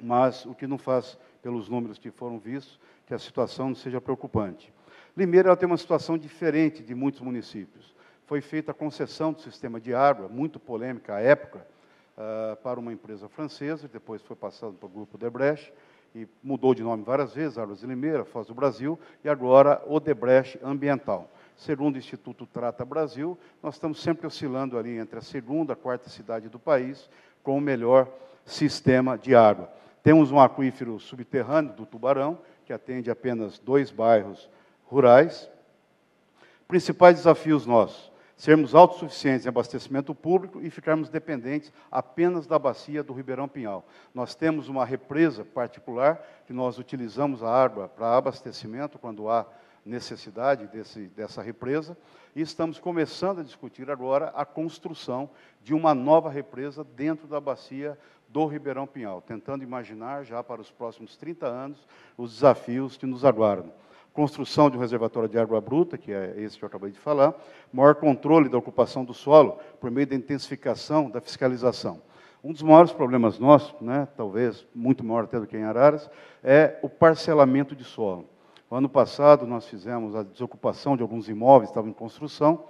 mas o que não faz, pelos números que foram vistos, que a situação não seja preocupante. Limeira tem uma situação diferente de muitos municípios. Foi feita a concessão do sistema de água, muito polêmica à época, para uma empresa francesa, depois foi passado para o grupo Odebrecht, e mudou de nome várias vezes, Águas de Limeira, Foz do Brasil, e agora Odebrecht Ambiental. Segundo o Instituto Trata Brasil, nós estamos sempre oscilando ali entre a segunda e a quarta cidade do país com o melhor sistema de água. Temos um aquífero subterrâneo do Tubarão, que atende apenas 2 bairros rurais. Principais desafios nossos: sermos autossuficientes em abastecimento público e ficarmos dependentes apenas da bacia do Ribeirão Pinhal. Nós temos uma represa particular, que nós utilizamos a água para abastecimento, quando há necessidade dessa represa, e estamos começando a discutir agora a construção de uma nova represa dentro da bacia do Ribeirão Pinhal, tentando imaginar, já para os próximos 30 anos, os desafios que nos aguardam. Construção de um reservatório de água bruta, que é esse que eu acabei de falar, maior controle da ocupação do solo, por meio da intensificação da fiscalização. Um dos maiores problemas nossos, né, talvez muito maior até do que em Araras, é o parcelamento de solo. No ano passado, nós fizemos a desocupação de alguns imóveis que estavam em construção,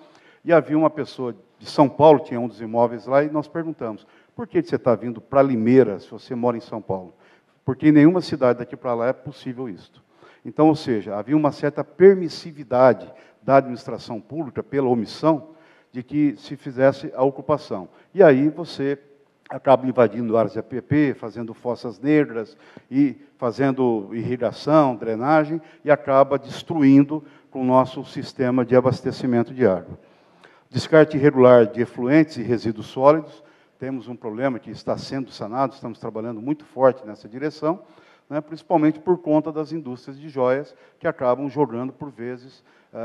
e havia uma pessoa de São Paulo, tinha um dos imóveis lá, e nós perguntamos: por que você está vindo para Limeira, se você mora em São Paulo? Porque em nenhuma cidade daqui para lá é possível isto. Então, ou seja, havia uma certa permissividade da administração pública, pela omissão, de que se fizesse a ocupação. E aí você acaba invadindo áreas de APP, fazendo fossas negras, e fazendo irrigação, drenagem, e acaba destruindo com o nosso sistema de abastecimento de água. Descarte irregular de efluentes e resíduos sólidos. temos um problema que está sendo sanado, estamos trabalhando muito forte nessa direção, né, principalmente por conta das indústrias de joias, que acabam jogando, por vezes,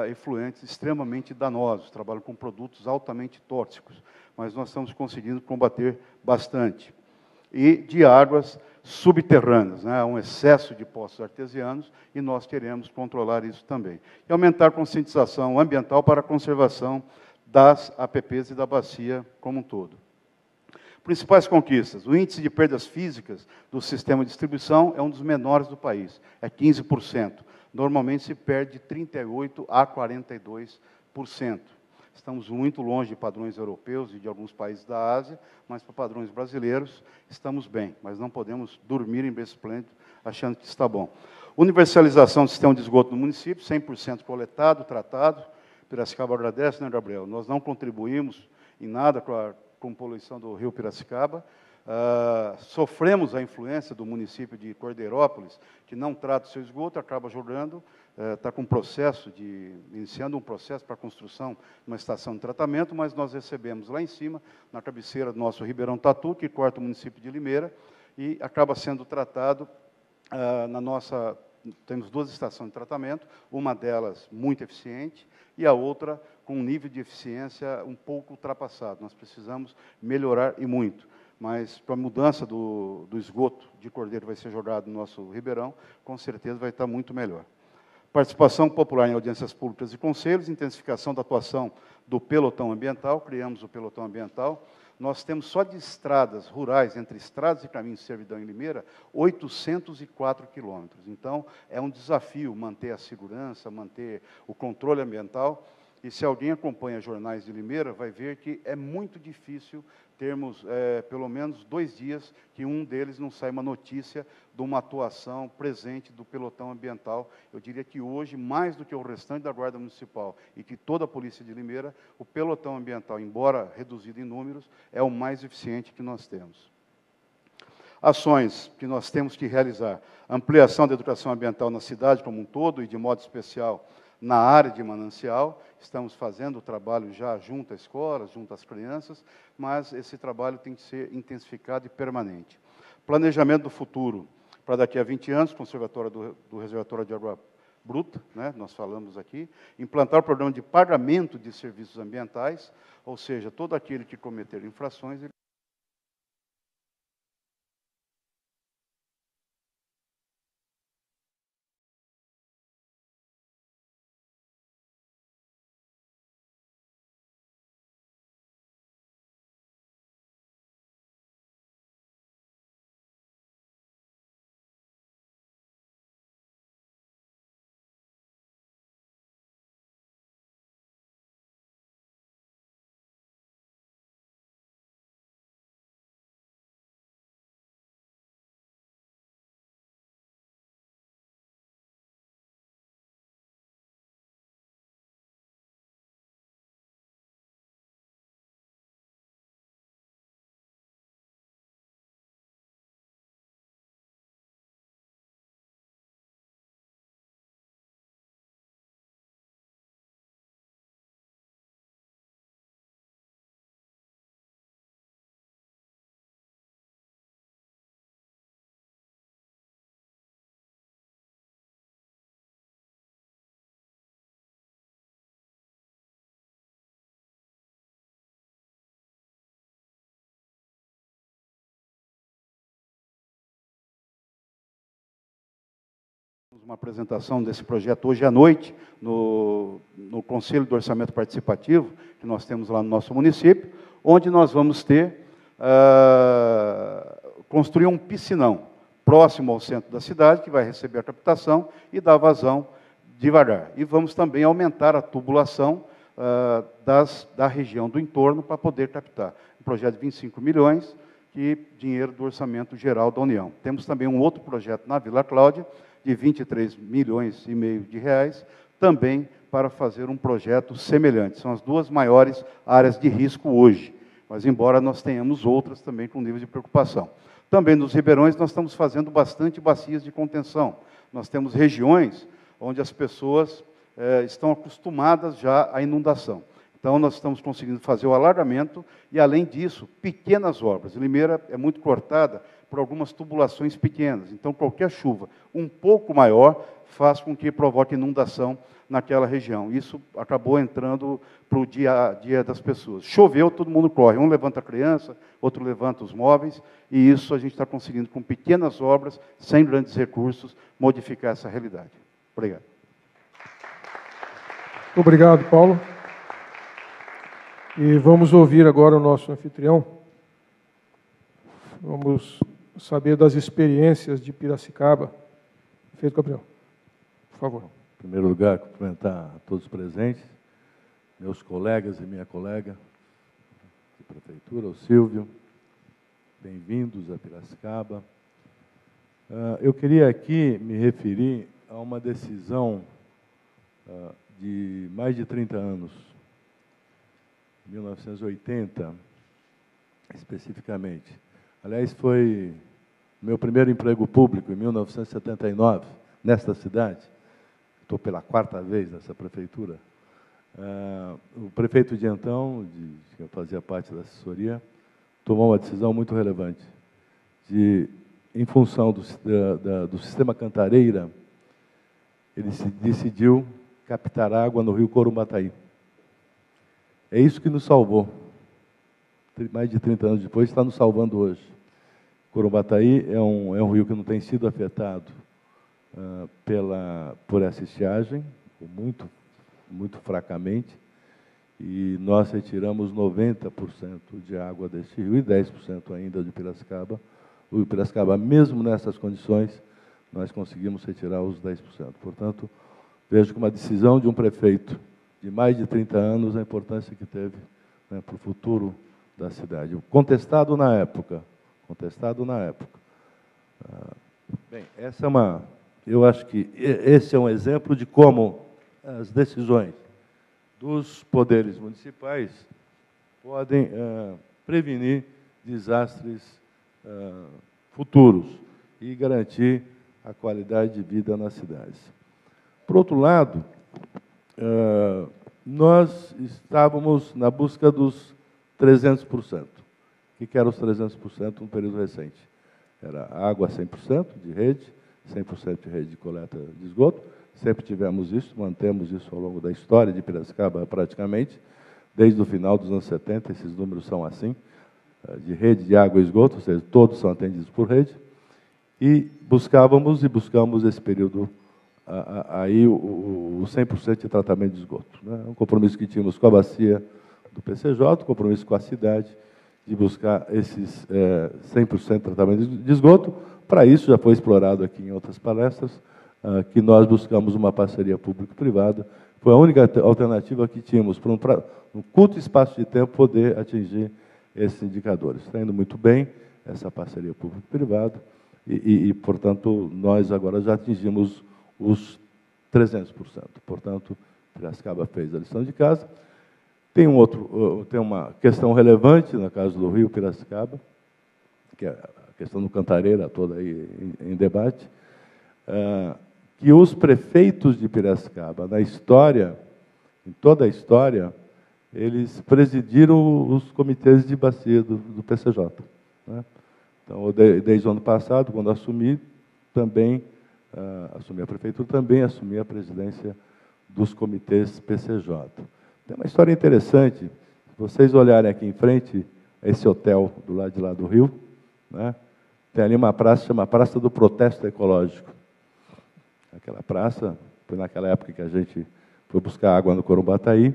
efluentes extremamente danosos, trabalham com produtos altamente tóxicos, mas nós estamos conseguindo combater bastante. E de águas subterrâneas, né, há um excesso de poços artesianos, e nós queremos controlar isso também. E aumentar a conscientização ambiental para a conservação das APPs e da bacia como um todo. Principais conquistas. O índice de perdas físicas do sistema de distribuição é um dos menores do país, é 15%. Normalmente se perde de 38% a 42%. Estamos muito longe de padrões europeus e de alguns países da Ásia, mas para padrões brasileiros estamos bem, mas não podemos dormir em berço esplêndido achando que está bom. Universalização do sistema de esgoto no município, 100% coletado, tratado. Piracicaba agradece, né, Gabriel? Nós não contribuímos em nada com a poluição do rio Piracicaba. Sofremos a influência do município de Cordeirópolis, que não trata o seu esgoto, acaba jogando, está com iniciando um processo para a construção de uma estação de tratamento, mas nós recebemos lá em cima, na cabeceira do nosso Ribeirão Tatu, que corta o município de Limeira, e acaba sendo tratado temos 2 estações de tratamento, uma delas muito eficiente, e a outra com um nível de eficiência um pouco ultrapassado. Nós precisamos melhorar e muito. Mas, para a mudança do esgoto de Cordeiro vai ser jogado no nosso Ribeirão, com certeza vai estar muito melhor. Participação popular em audiências públicas e conselhos, intensificação da atuação do pelotão ambiental, criamos o pelotão ambiental. Nós temos só de estradas rurais, entre estradas e caminhos de servidão em Limeira, 804 quilômetros. Então, é um desafio manter a segurança, manter o controle ambiental. E se alguém acompanha jornais de Limeira, vai ver que é muito difícil termos, pelo menos 2 dias, que um deles não sai uma notícia de uma atuação presente do pelotão ambiental. Eu diria que hoje, mais do que o restante da Guarda Municipal e que toda a Polícia de Limeira, o pelotão ambiental, embora reduzido em números, é o mais eficiente que nós temos. Ações que nós temos que realizar. Ampliação da educação ambiental na cidade como um todo e, de modo especial, na área de manancial. Estamos fazendo o trabalho já junto às escolas, junto às crianças, mas esse trabalho tem que ser intensificado e permanente. Planejamento do futuro. Para daqui a 20 anos, conservatório do reservatório de água bruta, né, nós falamos aqui, implantar o programa de pagamento de serviços ambientais, ou seja, todo aquele que cometer infrações, uma apresentação desse projeto hoje à noite, no Conselho do Orçamento Participativo, que nós temos lá no nosso município, onde nós vamos construir um piscinão próximo ao centro da cidade, que vai receber a captação e dar vazão devagar. E vamos também aumentar a tubulação da região do entorno para poder captar. Um projeto de 25 milhões, que dinheiro do orçamento geral da União. Temos também um outro projeto na Vila Cláudia, de 23,5 milhões de reais, também para fazer um projeto semelhante. São as 2 maiores áreas de risco hoje, mas embora nós tenhamos outras também com nível de preocupação. Também nos ribeirões nós estamos fazendo bastante bacias de contenção. Nós temos regiões onde as pessoas estão acostumadas já à inundação. Então, nós estamos conseguindo fazer o alargamento e, além disso, pequenas obras. Limeira é muito cortada por algumas tubulações pequenas. Então, qualquer chuva um pouco maior faz com que provoque inundação naquela região. Isso acabou entrando para o dia a dia das pessoas. Choveu, todo mundo corre. Um levanta a criança, outro levanta os móveis, e isso a gente está conseguindo, com pequenas obras, sem grandes recursos, modificar essa realidade. Obrigado. Obrigado, Paulo. E vamos ouvir agora o nosso anfitrião. Vamos saber das experiências de Piracicaba. Prefeito Gabriel, por favor. Em primeiro lugar, cumprimentar a todos os presentes, meus colegas e minha colega de prefeitura, o Silvio. Bem-vindos a Piracicaba. Eu queria aqui me referir a uma decisão de mais de 30 anos, 1980, especificamente. Aliás, foi meu primeiro emprego público, em 1979, nesta cidade. Estou pela 4ª vez nessa prefeitura. O prefeito de então, que fazia parte da assessoria, tomou uma decisão muito relevante, em função do sistema Cantareira, ele decidiu captar água no rio Corumbataí. É isso que nos salvou. Mais de 30 anos depois, está nos salvando hoje. Corumbataí é um rio que não tem sido afetado por essa estiagem, muito fracamente, e nós retiramos 90% de água deste rio e 10% ainda de Piracicaba. O Piracicaba, mesmo nessas condições, nós conseguimos retirar os 10%. Portanto, vejo que uma decisão de um prefeito de mais de 30 anos, a importância que teve, né, para o futuro da cidade. Contestado na época. Bem, eu acho que esse é um exemplo de como as decisões dos poderes municipais podem prevenir desastres futuros e garantir a qualidade de vida nas cidades. Por outro lado, nós estávamos na busca dos 300%. O que eram os 300% no período recente? Era água 100% de rede, 100% de rede de coleta de esgoto. Sempre tivemos isso, mantemos isso ao longo da história de Piracicaba, praticamente. Desde o final dos anos 70, esses números são assim, de rede de água e esgoto, ou seja, todos são atendidos por rede. E buscamos esse período aí o 100% de tratamento de esgoto. Né? Um compromisso que tínhamos com a bacia do PCJ, um compromisso com a cidade, de buscar esses 100% de tratamento de esgoto. Para isso, já foi explorado aqui em outras palestras, que nós buscamos uma parceria público-privada. Foi a única alternativa que tínhamos para um curto espaço de tempo poder atingir esses indicadores. Está indo muito bem essa parceria público-privada e, portanto, nós agora já atingimos os 300%. Portanto, Piracicaba fez a lição de casa. Tem uma questão relevante no caso do Rio Piracicaba, que é a questão do Cantareira toda aí em debate, que os prefeitos de Piracicaba, em toda a história, eles presidiram os comitês de bacia do PCJ. Né? Então, desde o ano passado, quando assumi a prefeitura, também assumi a presidência dos comitês PCJ. Tem uma história interessante, se vocês olharem aqui em frente, esse hotel do lado de lá do rio, né? Tem ali uma praça, chama Praça do Protesto Ecológico. Aquela praça, foi naquela época que a gente foi buscar água no Corumbataí,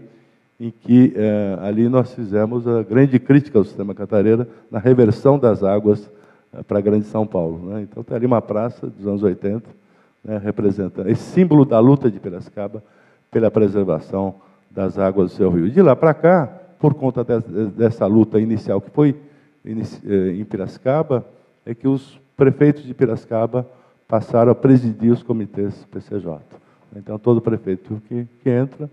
em que ali nós fizemos a grande crítica ao sistema Cantareira na reversão das águas para a Grande São Paulo. Né? Então, tem ali uma praça dos anos 80, né, representando esse símbolo da luta de Piracicaba pela preservação das águas do seu rio. E de lá para cá, por conta dessa luta inicial que foi em Piracicaba, é que os prefeitos de Piracicaba passaram a presidir os comitês PCJ. Então, todo prefeito que entra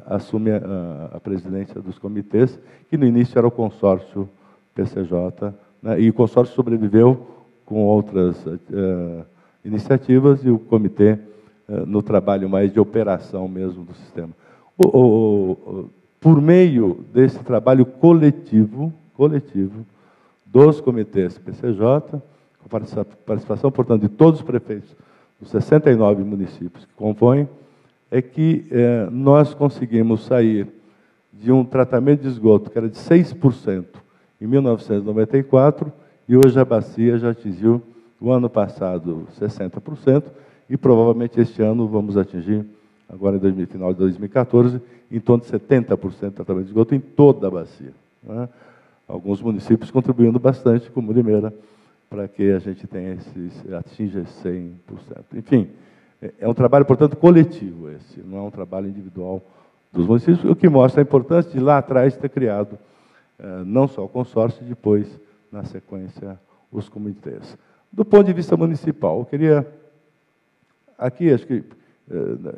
assume a presidência dos comitês, que no início era o consórcio PCJ, né, e o consórcio sobreviveu com outras iniciativas, e o comitê no trabalho mais de operação mesmo do sistema. por meio desse trabalho coletivo dos comitês PCJ, com participação, portanto, de todos os prefeitos dos 69 municípios que compõem, é que nós conseguimos sair de um tratamento de esgoto que era de 6% em 1994, e hoje a bacia já atingiu, o ano passado, 60%, e provavelmente este ano vamos atingir, agora em final de 2014, em torno de 70% de tratamento de esgoto em toda a bacia, né? Alguns municípios contribuindo bastante, como Limeira, para que a gente atinja 100%. Enfim, é um trabalho, portanto, coletivo esse, não é um trabalho individual dos municípios, o que mostra a importância de lá atrás ter criado não só o consórcio, e depois, na sequência, os comitês. Do ponto de vista municipal, eu queria... Aqui, acho que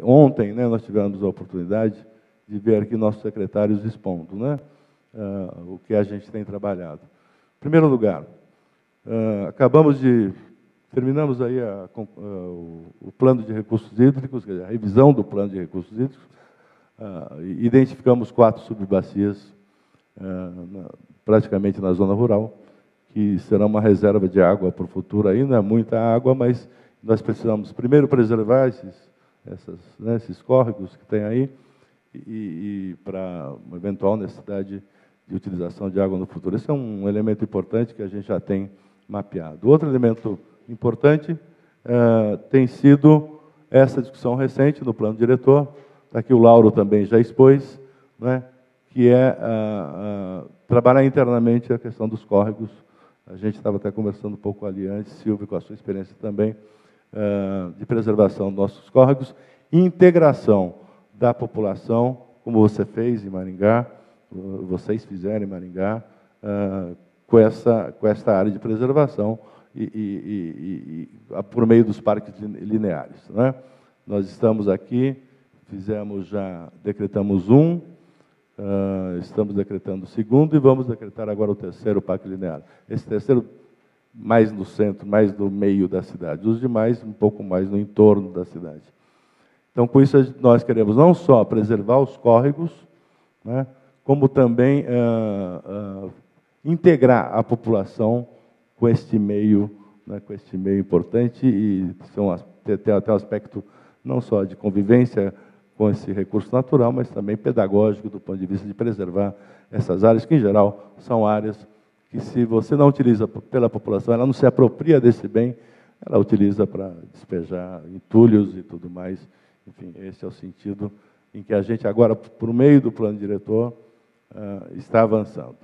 ontem, né, nós tivemos a oportunidade de ver aqui nossos secretários expondo, né, o que a gente tem trabalhado. Em primeiro lugar, terminamos aí o plano de recursos hídricos, a revisão do plano de recursos hídricos, identificamos 4 subbacias, praticamente na zona rural, que será uma reserva de água para o futuro aí, não é muita água, mas nós precisamos primeiro preservar esses córregos que tem aí, e para uma eventual necessidade de utilização de água no futuro. Esse é um elemento importante que a gente já tem mapeado. Outro elemento importante tem sido essa discussão recente no plano diretor, aqui o Lauro também já expôs, né, que é trabalhar internamente a questão dos córregos. A gente estava até conversando um pouco ali antes, Silvio, com a sua experiência também, de preservação dos nossos córregos, e integração da população, como você fez em Maringá, vocês fizeram em Maringá, com essa área de preservação por meio dos parques lineares, né? Nós estamos aqui, decretamos um, estamos decretando o segundo e vamos decretar agora o terceiro parque linear. Esse terceiro mais no centro, mais no meio da cidade, os demais um pouco mais no entorno da cidade. Então, com isso, nós queremos não só preservar os córregos, né, como também integrar a população com este meio, né, com este meio importante, e tem até um aspecto não só de convivência com esse recurso natural, mas também pedagógico, do ponto de vista de preservar essas áreas, que, em geral, são áreas que, se você não utiliza pela população, ela não se apropria desse bem, ela utiliza para despejar entulhos e tudo mais. Enfim, esse é o sentido em que a gente agora, por meio do plano diretor, está avançando.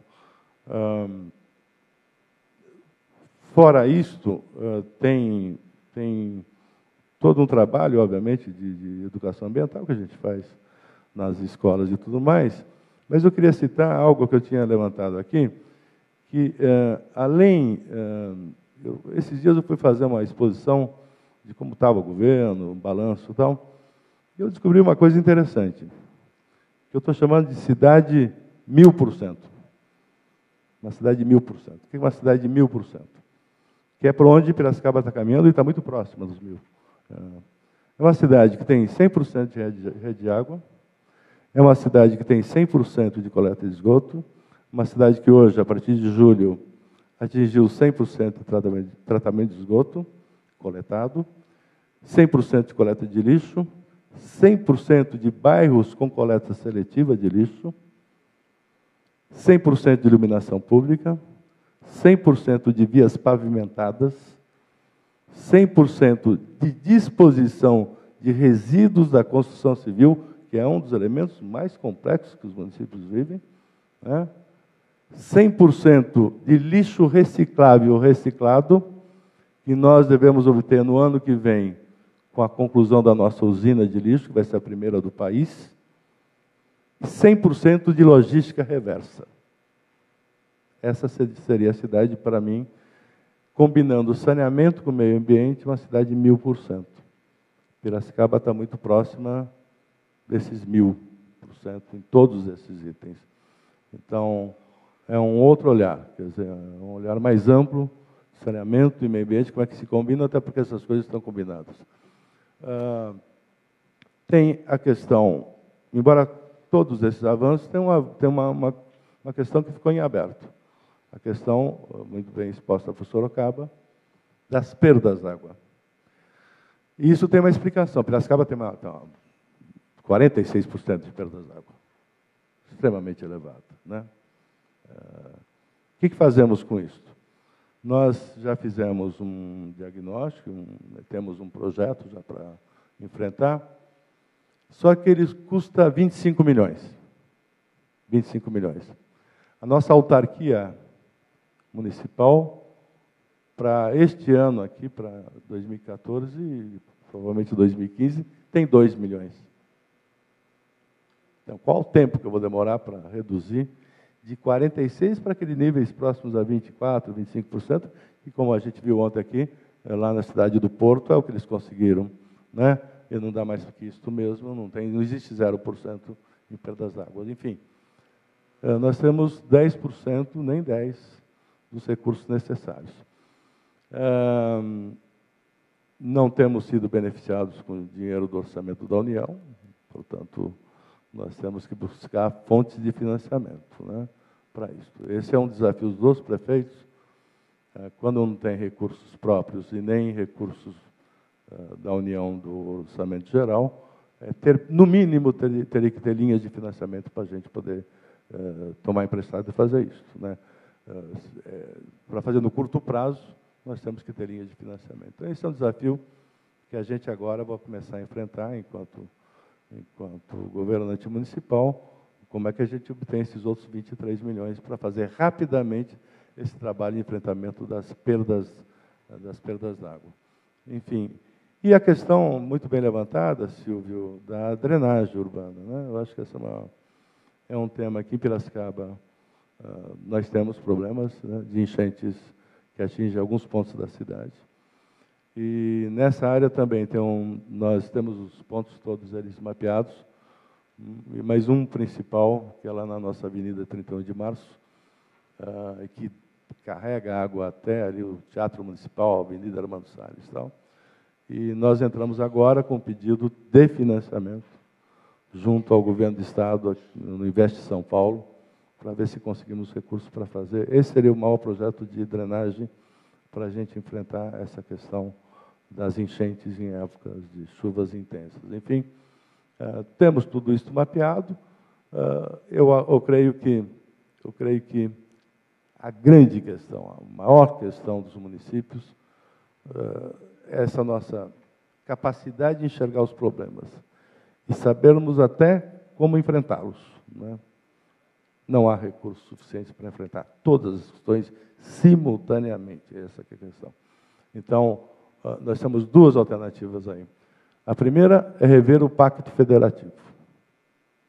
Fora isto, tem todo um trabalho, obviamente, de educação ambiental que a gente faz nas escolas e tudo mais, mas eu queria citar algo que eu tinha levantado aqui, que, esses dias eu fui fazer uma exposição de como estava o governo, um balanço e tal, e eu descobri uma coisa interessante, que eu estou chamando de cidade 1000%. Uma cidade de 1000%. O que é uma cidade de 1000%? Que é para onde Piracicaba está caminhando e está muito próxima dos 1000. É uma cidade que tem 100% de rede de água, é uma cidade que tem 100% de coleta de esgoto, uma cidade que hoje, a partir de julho, atingiu 100% de tratamento de esgoto coletado, 100% de coleta de lixo, 100% de bairros com coleta seletiva de lixo, 100% de iluminação pública, 100% de vias pavimentadas, 100% de disposição de resíduos da construção civil, que é um dos elementos mais complexos que os municípios vivem, né? 100% de lixo reciclável ou reciclado, que nós devemos obter no ano que vem, com a conclusão da nossa usina de lixo, que vai ser a primeira do país, 100% de logística reversa. Essa seria a cidade, para mim, combinando saneamento com o meio ambiente, uma cidade de 1000%. Piracicaba está muito próxima desses 1000% em todos esses itens. Então, é um outro olhar, quer dizer, é um olhar mais amplo, saneamento e meio ambiente, como é que se combina, até porque essas coisas estão combinadas. Tem a questão, embora todos esses avanços, tem uma questão que ficou em aberto. A questão, muito bem exposta por Sorocaba, das perdas d'água. E isso tem uma explicação. Piracicaba tem 46% de perdas d'água. Extremamente elevado, né? O que fazemos com isso? Nós já fizemos um diagnóstico, temos um projeto já para enfrentar, só que ele custa 25 milhões. 25 milhões. A nossa autarquia municipal, para este ano aqui, para 2014 e provavelmente 2015, tem 2 milhões. Então, qual o tempo que eu vou demorar para reduzir de 46% para aqueles níveis próximos a 24%, 25%, e como a gente viu ontem aqui, lá na cidade do Porto, é o que eles conseguiram, né? E não dá mais que isso mesmo, não existe 0% em perdas d'água. Enfim, nós temos 10%, nem 10%, dos recursos necessários. Não temos sido beneficiados com o dinheiro do orçamento da União, portanto, nós temos que buscar fontes de financiamento, né, para isso. Esse é um desafio dos prefeitos, quando não tem recursos próprios e nem recursos da União do Orçamento Geral, no mínimo, teria que ter linhas de financiamento para a gente poder tomar emprestado e fazer isso, né. Para fazer no curto prazo, nós temos que ter linhas de financiamento. Então, esse é um desafio que a gente agora vai começar a enfrentar enquanto governante municipal, como é que a gente obtém esses outros 23 milhões para fazer rapidamente esse trabalho de enfrentamento das perdas d'água. Enfim, e a questão muito bem levantada, Silvio, da drenagem urbana, né? Eu acho que essa é um tema aqui em Piracicaba. Nós temos problemas, né, de enchentes que atingem alguns pontos da cidade. E nessa área também nós temos os pontos todos eles mapeados, mas um principal, que é lá na nossa Avenida 31 de Março, que carrega água até ali o Teatro Municipal, a Avenida Armando Salles e tal. E nós entramos agora com um pedido de financiamento junto ao governo do Estado, no Investe São Paulo, para ver se conseguimos recursos para fazer. Esse seria o maior projeto de drenagem para a gente enfrentar essa questão das enchentes em épocas de chuvas intensas. Enfim, temos tudo isso mapeado. Eu creio que a grande questão, a maior questão dos municípios, é essa nossa capacidade de enxergar os problemas e sabermos até como enfrentá-los, né? Não há recursos suficientes para enfrentar todas as questões simultaneamente, essa é a questão. Então, nós temos duas alternativas aí. A primeira é rever o Pacto Federativo.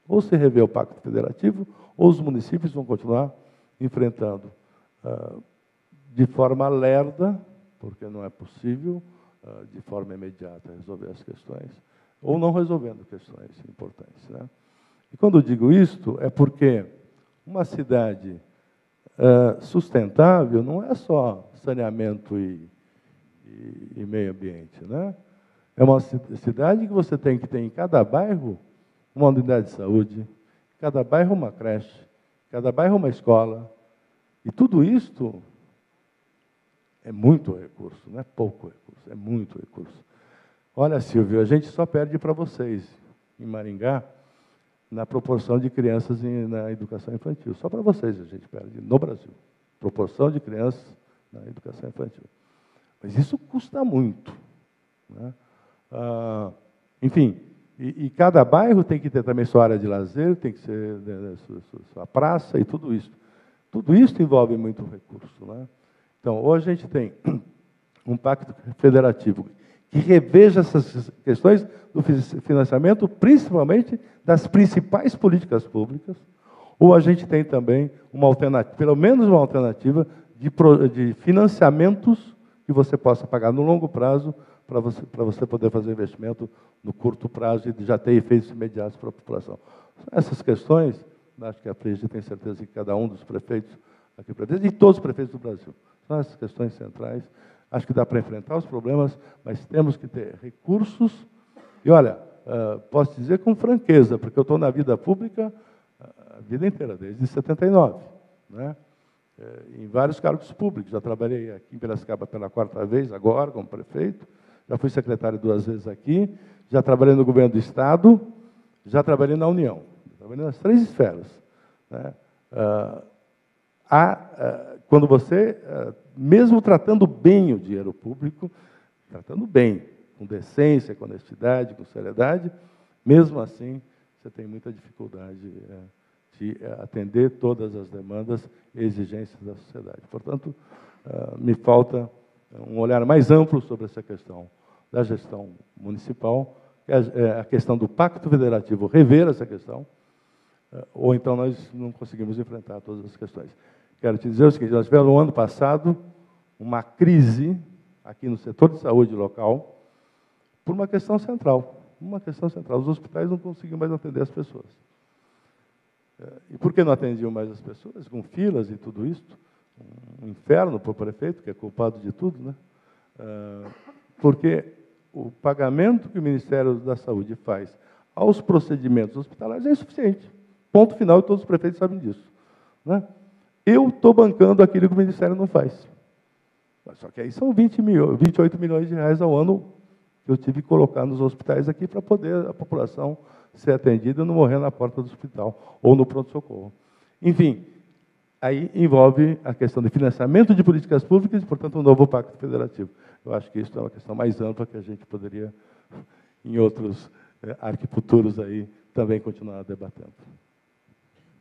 Ou se rever o Pacto Federativo, ou os municípios vão continuar enfrentando de forma lerda, porque não é possível, de forma imediata, resolver as questões, ou não resolvendo questões importantes, né? E quando eu digo isto, é porque uma cidade sustentável não é só saneamento e meio ambiente, né? É uma cidade que você tem que ter em cada bairro uma unidade de saúde, em cada bairro uma creche, em cada bairro uma escola. E tudo isto é muito recurso, não é pouco recurso, é muito recurso. Olha, Silvio, a gente só perde para vocês, em Maringá, na proporção de crianças na educação infantil. Só para vocês a gente perde, no Brasil. Proporção de crianças na educação infantil. Mas isso custa muito, né? Enfim, e cada bairro tem que ter também sua área de lazer, tem que ser sua praça e tudo isso. Tudo isso envolve muito recurso, né? Então, hoje a gente tem um pacto federativo que reveja essas questões do financiamento, principalmente das principais políticas públicas, ou a gente tem também uma alternativa, pelo menos uma alternativa de financiamentos que você possa pagar no longo prazo, para você poder fazer investimento no curto prazo e já ter efeitos imediatos para a população. Essas questões, acho que a Frigide tem certeza que cada um dos prefeitos aqui presentes, e todos os prefeitos do Brasil, são essas questões centrais. Acho que dá para enfrentar os problemas, mas temos que ter recursos. E, olha, posso dizer com franqueza, porque eu estou na vida pública a vida inteira, desde 79, né? Em vários cargos públicos. Já trabalhei aqui em Piracicaba pela 4ª vez, agora, como prefeito. Já fui secretário 2 vezes aqui. Já trabalhei no governo do Estado. Já trabalhei na União. Trabalhei nas 3 esferas, né? Quando você, mesmo tratando bem o dinheiro público, tratando bem, com decência, com honestidade, com seriedade, mesmo assim, você tem muita dificuldade de atender todas as demandas e exigências da sociedade. Portanto, me falta um olhar mais amplo sobre essa questão da gestão municipal, que é a questão do Pacto Federativo, rever essa questão, ou então nós não conseguimos enfrentar todas as questões. Quero te dizer o seguinte, nós tivemos no ano passado uma crise aqui no setor de saúde local por uma questão central. Os hospitais não conseguiam mais atender as pessoas. E por que não atendiam mais as pessoas? Com filas e tudo isso, um inferno para o prefeito, que é culpado de tudo, né? Porque o pagamento que o Ministério da Saúde faz aos procedimentos hospitalares é insuficiente. Ponto final, e todos os prefeitos sabem disso, né? Eu estou bancando aquilo que o Ministério não faz. Só que aí são 28 milhões de reais ao ano que eu tive que colocar nos hospitais aqui para poder a população ser atendida e não morrer na porta do hospital ou no pronto-socorro. Enfim, aí envolve a questão de financiamento de políticas públicas e, portanto, um novo pacto federativo. Eu acho que isso é uma questão mais ampla que a gente poderia, em outros arquifuturos aí, também continuar debatendo.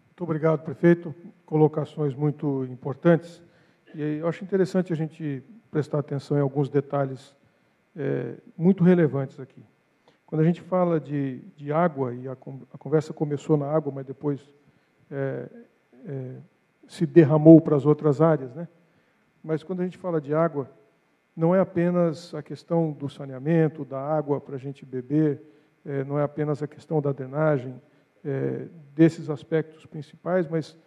Muito obrigado, prefeito. Colocações muito importantes. E eu acho interessante a gente prestar atenção em alguns detalhes muito relevantes aqui. Quando a gente fala de água, e a conversa começou na água, mas depois se derramou para as outras áreas, né? Mas quando a gente fala de água, não é apenas a questão do saneamento, da água para a gente beber, não é apenas a questão da drenagem, desses aspectos principais, mas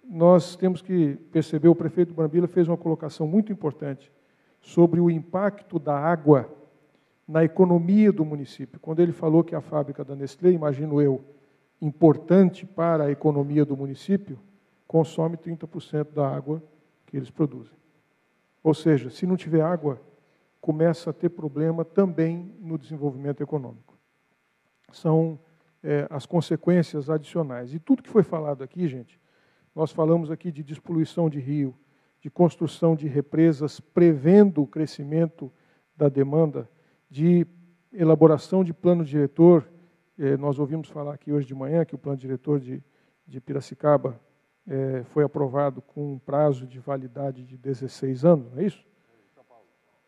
nós temos que perceber, o prefeito Brambila fez uma colocação muito importante sobre o impacto da água na economia do município. Quando ele falou que a fábrica da Nestlé, imagino eu, importante para a economia do município, consome 30% da água que eles produzem. Ou seja, se não tiver água, começa a ter problema também no desenvolvimento econômico. São as consequências adicionais. E tudo que foi falado aqui, gente, nós falamos aqui de despoluição de rio, de construção de represas, prevendo o crescimento da demanda, de elaboração de plano diretor. Nós ouvimos falar aqui hoje de manhã que o plano diretor de Piracicaba foi aprovado com um prazo de validade de 16 anos, não é isso?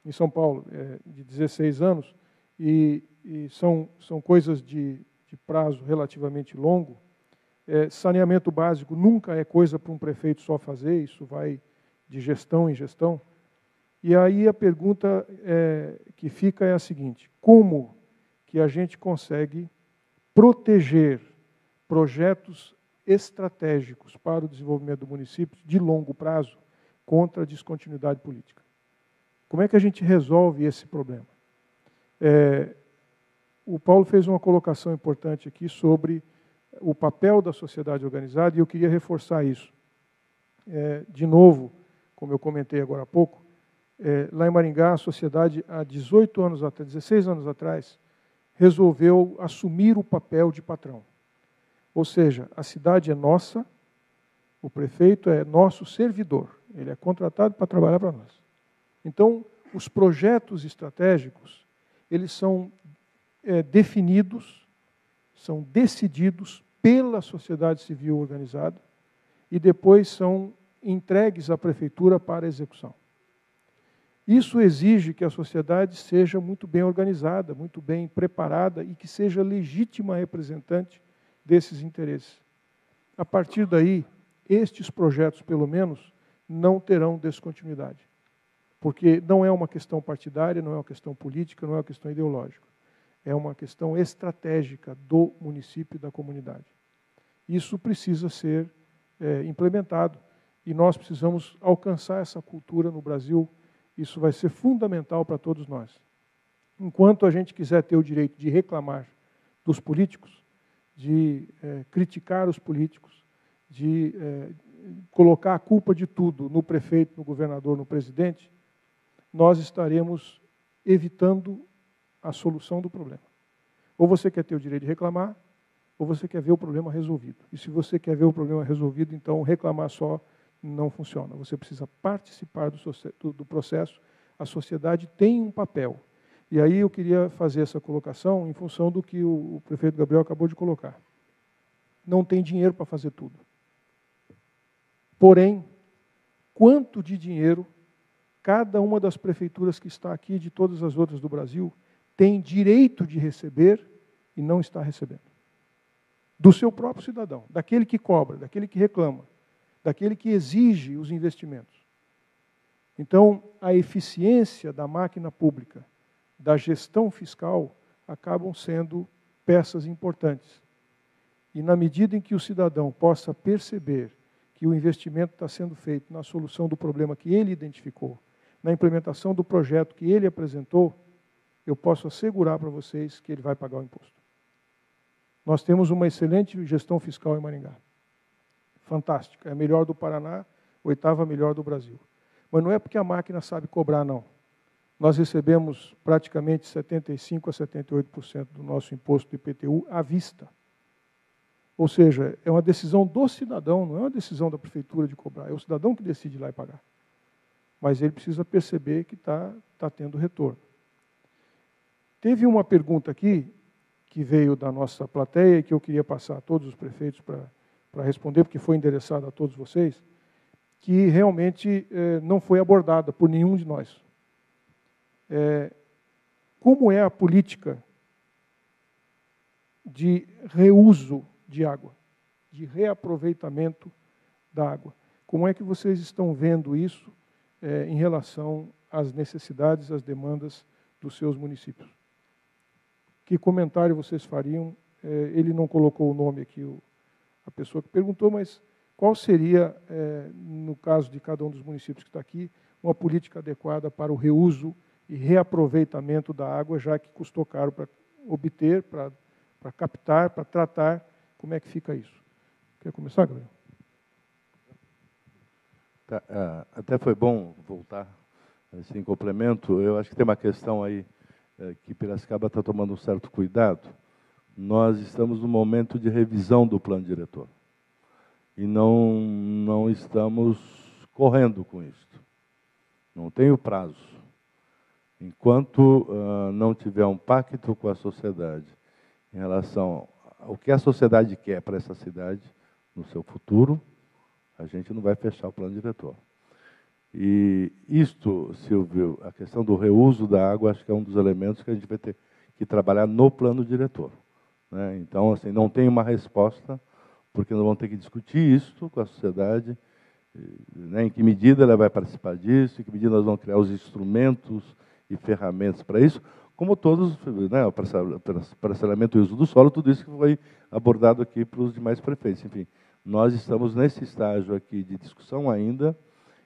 Em São Paulo, de 16 anos, e são coisas de prazo relativamente longo. Saneamento básico nunca é coisa para um prefeito só fazer, isso vai de gestão em gestão. E aí a pergunta que fica é a seguinte: como que a gente consegue proteger projetos estratégicos para o desenvolvimento do município de longo prazo contra a descontinuidade política? Como é que a gente resolve esse problema? O Paulo fez uma colocação importante aqui sobre o papel da sociedade organizada, e eu queria reforçar isso. De novo, como eu comentei agora há pouco, lá em Maringá, a sociedade, há 16 anos atrás, resolveu assumir o papel de patrão. Ou seja, a cidade é nossa, o prefeito é nosso servidor, ele é contratado para trabalhar para nós. Então, os projetos estratégicos, eles são definidos, são decididos pela sociedade civil organizada e depois são entregues à prefeitura para execução. Isso exige que a sociedade seja muito bem organizada, muito bem preparada e que seja legítima representante desses interesses. A partir daí, estes projetos, pelo menos, não terão descontinuidade, porque não é uma questão partidária, não é uma questão política, não é uma questão ideológica. É uma questão estratégica do município e da comunidade. Isso precisa ser implementado e nós precisamos alcançar essa cultura no Brasil. Isso vai ser fundamental para todos nós. Enquanto a gente quiser ter o direito de reclamar dos políticos, de criticar os políticos, de colocar a culpa de tudo no prefeito, no governador, no presidente, nós estaremos evitando a solução do problema. Ou você quer ter o direito de reclamar, ou você quer ver o problema resolvido. E se você quer ver o problema resolvido, então reclamar só não funciona. Você precisa participar do processo. A sociedade tem um papel. E aí eu queria fazer essa colocação em função do que o prefeito Gabriel acabou de colocar. Não tem dinheiro para fazer tudo. Porém, quanto de dinheiro cada uma das prefeituras que está aqui, de todas as outras do Brasil, tem direito de receber e não está recebendo? Do seu próprio cidadão, daquele que cobra, daquele que reclama, daquele que exige os investimentos. Então, a eficiência da máquina pública, da gestão fiscal, acabam sendo peças importantes. E na medida em que o cidadão possa perceber que o investimento está sendo feito na solução do problema que ele identificou, na implementação do projeto que ele apresentou, eu posso assegurar para vocês que ele vai pagar o imposto. Nós temos uma excelente gestão fiscal em Maringá. Fantástica. É a melhor do Paraná, 8ª melhor do Brasil. Mas não é porque a máquina sabe cobrar, não. Nós recebemos praticamente 75% a 78% do nosso imposto do IPTU à vista. Ou seja, é uma decisão do cidadão, não é uma decisão da prefeitura de cobrar. É o cidadão que decide ir lá e pagar. Mas ele precisa perceber que está tendo retorno. Teve uma pergunta aqui, que veio da nossa plateia, e que eu queria passar a todos os prefeitos para responder, porque foi endereçada a todos vocês, que realmente não foi abordada por nenhum de nós. Como é a política de reuso de água, de reaproveitamento da água? Como é que vocês estão vendo isso em relação às necessidades, às demandas dos seus municípios? Que comentário vocês fariam? Ele não colocou o nome aqui, a pessoa que perguntou, mas qual seria, no caso de cada um dos municípios que está aqui, uma política adequada para o reuso e reaproveitamento da água, já que custou caro para obter, para captar, para tratar? Como é que fica isso? Quer começar, Gabriel? Tá, até foi bom voltar assim, em complemento. Eu acho que tem uma questão aí que Piracicaba está tomando um certo cuidado. Nós estamos no momento de revisão do plano diretor. E não estamos correndo com isso. Não tem o prazo. Enquanto não tiver um pacto com a sociedade em relação ao que a sociedade quer para essa cidade no seu futuro, a gente não vai fechar o plano diretor. E isto, Silvio, a questão do reuso da água, acho que é um dos elementos que a gente vai ter que trabalhar no plano diretor, né? Então, assim, não tem uma resposta, porque nós vamos ter que discutir isso com a sociedade, né, em que medida ela vai participar disso, em que medida nós vamos criar os instrumentos e ferramentas para isso, como todos, né, o parcelamento e uso do solo, tudo isso que foi abordado aqui para os demais prefeitos. Enfim, nós estamos nesse estágio aqui de discussão ainda,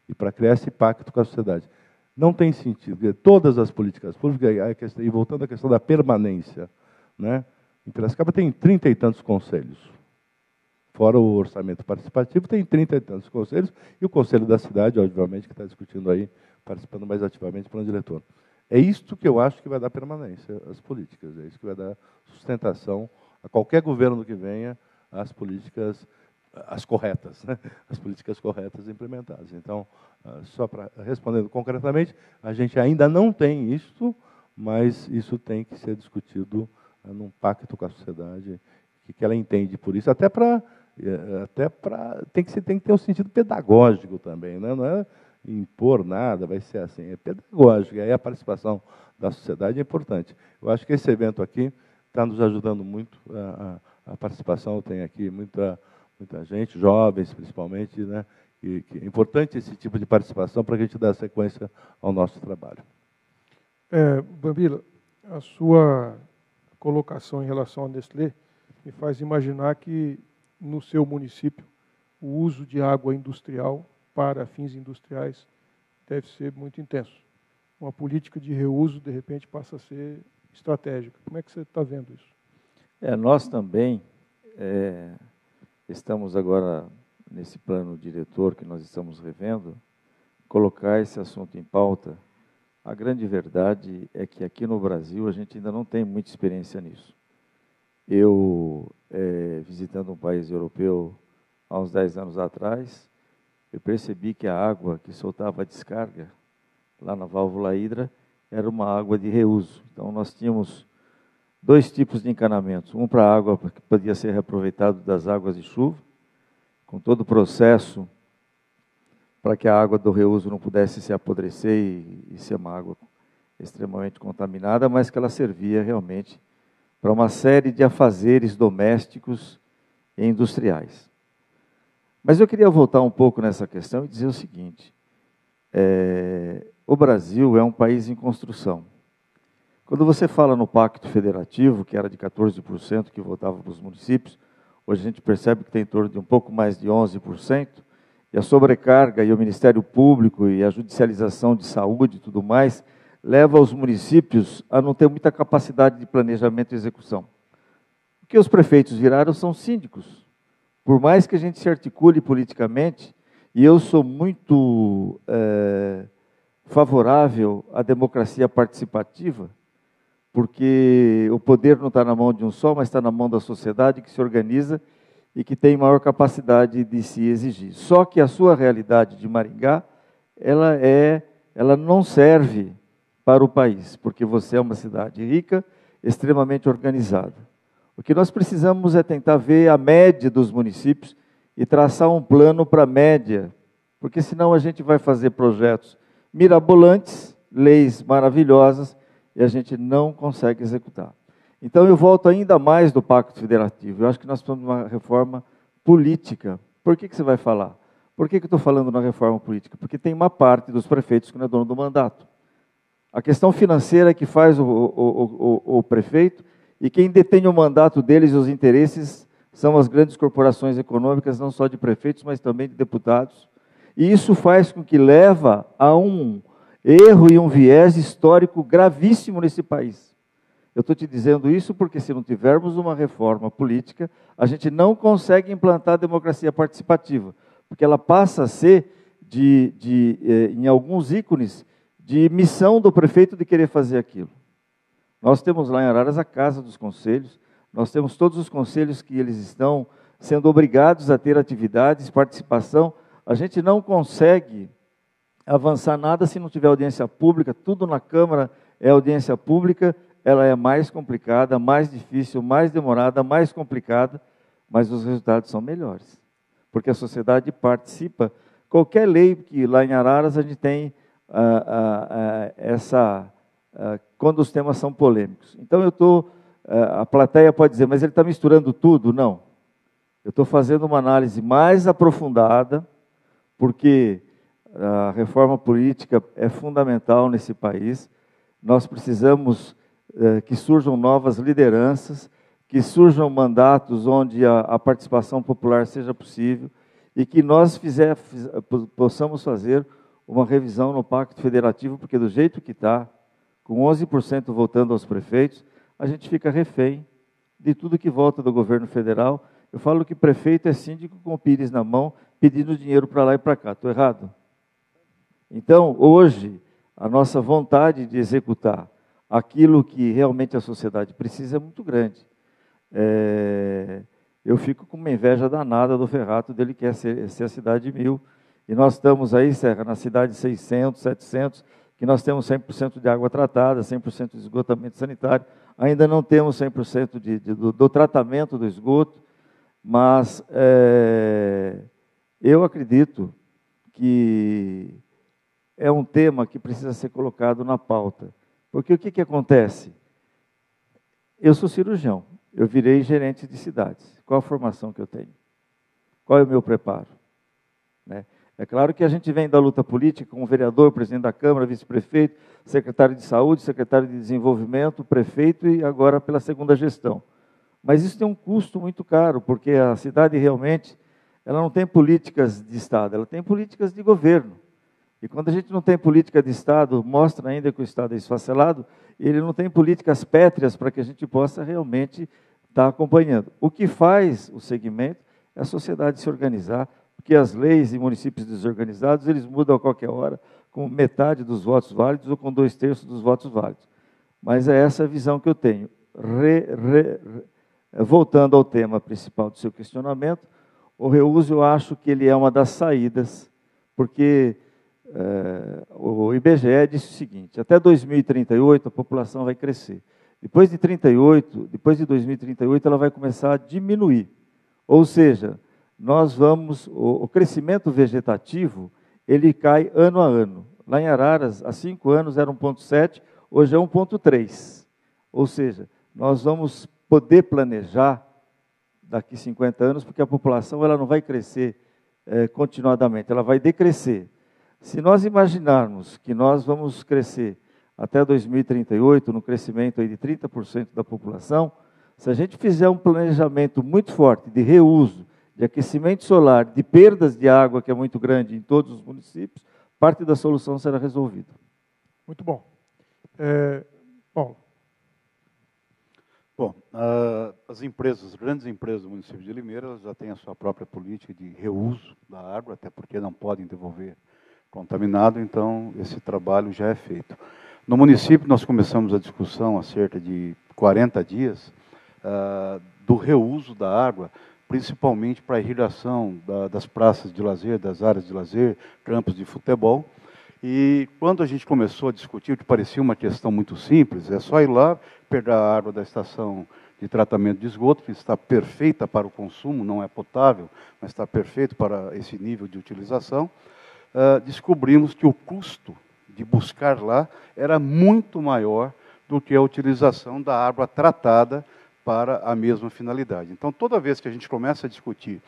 e para criar esse pacto com a sociedade. Não tem sentido, todas as políticas públicas, e voltando à questão da permanência, né? Em Piracicaba tem 30 e tantos conselhos, fora o orçamento participativo, tem 30 e tantos conselhos, e o Conselho da Cidade, obviamente, que está discutindo aí, participando mais ativamente do plano diretor. É isto que eu acho que vai dar permanência às políticas, é isso que vai dar sustentação a qualquer governo que venha, às políticas as corretas, né? As políticas corretas implementadas. Então, só para respondendo concretamente, a gente ainda não tem isso, mas isso tem que ser discutido num pacto com a sociedade, que ela entende por isso, até para tem que ter um sentido pedagógico também, né? Não é impor nada, vai ser assim, é pedagógico, e aí a participação da sociedade é importante. Eu acho que esse evento aqui está nos ajudando muito, a participação tem aqui muita gente, jovens principalmente, né? E é importante esse tipo de participação para que a gente dê sequência ao nosso trabalho. Bambila, a sua colocação em relação à Nestlé me faz imaginar que no seu município o uso de água industrial para fins industriais deve ser muito intenso. uma política de reuso, de repente, passa a ser estratégica. Como é que você está vendo isso? Nós também estamos agora, nesse plano diretor que nós estamos revendo, colocar esse assunto em pauta. A grande verdade é que aqui no Brasil a gente ainda não tem muita experiência nisso. Eu, visitando um país europeu há uns 10 anos atrás, eu percebi que a água que soltava a descarga, lá na válvula hidra, era uma água de reuso. Então, nós tínhamos 2 tipos de encanamentos. Um para a água que podia ser reaproveitado das águas de chuva, com todo o processo para que a água do reuso não pudesse se apodrecer e ser uma água extremamente contaminada, mas que ela servia realmente para uma série de afazeres domésticos e industriais. Mas eu queria voltar um pouco nessa questão e dizer o seguinte: o Brasil é um país em construção. Quando você fala no Pacto Federativo, que era de 14% que votava para os municípios, hoje a gente percebe que tem em torno de um pouco mais de 11%, e a sobrecarga e o Ministério Público e a judicialização de saúde e tudo mais, leva os municípios a não ter muita capacidade de planejamento e execução. O que os prefeitos viraram são síndicos. Por mais que a gente se articule politicamente, e eu sou muito favorável à democracia participativa, porque o poder não está na mão de um só, mas está na mão da sociedade que se organiza e que tem maior capacidade de se exigir. Só que a sua realidade de Maringá, ela não serve para o país, porque você é uma cidade rica, extremamente organizada. O que nós precisamos é tentar ver a média dos municípios e traçar um plano para a média, porque senão a gente vai fazer projetos mirabolantes, leis maravilhosas, e a gente não consegue executar. Então, eu volto ainda mais do Pacto Federativo. Eu acho que nós precisamos de uma reforma política. Por que você vai falar? Por que eu estou falando na reforma política? Porque tem uma parte dos prefeitos que não é dono do mandato. A questão financeira que faz o prefeito, e quem detém o mandato deles e os interesses são as grandes corporações econômicas, não só de prefeitos, mas também de deputados. E isso faz com que leva a um erro e um viés histórico gravíssimo nesse país. Eu estou te dizendo isso porque, se não tivermos uma reforma política, a gente não consegue implantar a democracia participativa, porque ela passa a ser, em alguns ícones, de missão do prefeito de querer fazer aquilo. Nós temos lá em Araras a Casa dos Conselhos, nós temos todos os conselhos que eles estão sendo obrigados a ter atividades, participação. A gente não consegue avançar nada se não tiver audiência pública, tudo na Câmara é audiência pública. Ela é mais complicada, mais difícil, mais demorada, mais complicada, mas os resultados são melhores, porque a sociedade participa. Qualquer lei que lá em Araras a gente tem quando os temas são polêmicos. Então a plateia pode dizer, mas ele está misturando tudo? Não. Eu estou fazendo uma análise mais aprofundada, porque a reforma política é fundamental nesse país. Nós precisamos que surjam novas lideranças, que surjam mandatos onde a participação popular seja possível e que nós possamos fazer uma revisão no Pacto Federativo, porque do jeito que está, com 11% voltando aos prefeitos, a gente fica refém de tudo que volta do governo federal. Eu falo que prefeito é síndico com o pires na mão, pedindo dinheiro para lá e para cá. Estou errado? Então, hoje, a nossa vontade de executar aquilo que realmente a sociedade precisa é muito grande. Eu fico com uma inveja danada do Ferrato, dele quer ser a cidade de 1000, e nós estamos aí, Serra, na cidade de 600, 700, que nós temos 100% de água tratada, 100% de esgotamento sanitário, ainda não temos 100% do tratamento do esgoto, mas eu acredito que é um tema que precisa ser colocado na pauta. Porque o que acontece? Eu sou cirurgião, eu virei gerente de cidades. Qual a formação que eu tenho? Qual é o meu preparo? Né? É claro que a gente vem da luta política como vereador, presidente da Câmara, vice-prefeito, secretário de Saúde, secretário de Desenvolvimento, prefeito e agora pela segunda gestão. Mas isso tem um custo muito caro, porque a cidade realmente ela não tem políticas de Estado, ela tem políticas de governo. E quando a gente não tem política de Estado, mostra ainda que o Estado é esfacelado, ele não tem políticas pétreas para que a gente possa realmente estar acompanhando. O que faz o segmento é a sociedade se organizar, porque as leis em municípios desorganizados, eles mudam a qualquer hora, com metade dos votos válidos ou com 2/3 dos votos válidos. Mas é essa a visão que eu tenho. Voltando ao tema principal do seu questionamento, o reuso eu acho que ele é uma das saídas, porque o IBGE disse o seguinte: até 2038 a população vai crescer. Depois de 2038 ela vai começar a diminuir. Ou seja, o crescimento vegetativo, ele cai ano a ano. Lá em Araras, há 5 anos era 1,7, hoje é 1,3. Ou seja, nós vamos poder planejar daqui 50 anos, porque a população ela não vai crescer continuadamente, ela vai decrescer. Se nós imaginarmos que nós vamos crescer até 2038, no crescimento aí de 30% da população, se a gente fizer um planejamento muito forte de reuso, de aquecimento solar, de perdas de água, que é muito grande em todos os municípios, parte da solução será resolvida. Muito bom. Paulo. Bom, as grandes empresas do município de Limeira, elas já têm a sua própria política de reuso da água, até porque não podem devolver contaminado, então esse trabalho já é feito. No município, nós começamos a discussão há cerca de 40 dias do reuso da água, principalmente para a irrigação das praças de lazer, das áreas de lazer, campos de futebol. E quando a gente começou a discutir, o que parecia uma questão muito simples, é só ir lá, pegar a água da estação de tratamento de esgoto, que está perfeita para o consumo, não é potável, mas está perfeito para esse nível de utilização, descobrimos que o custo de buscar lá era muito maior do que a utilização da água tratada para a mesma finalidade. Então, toda vez que a gente começa a discutir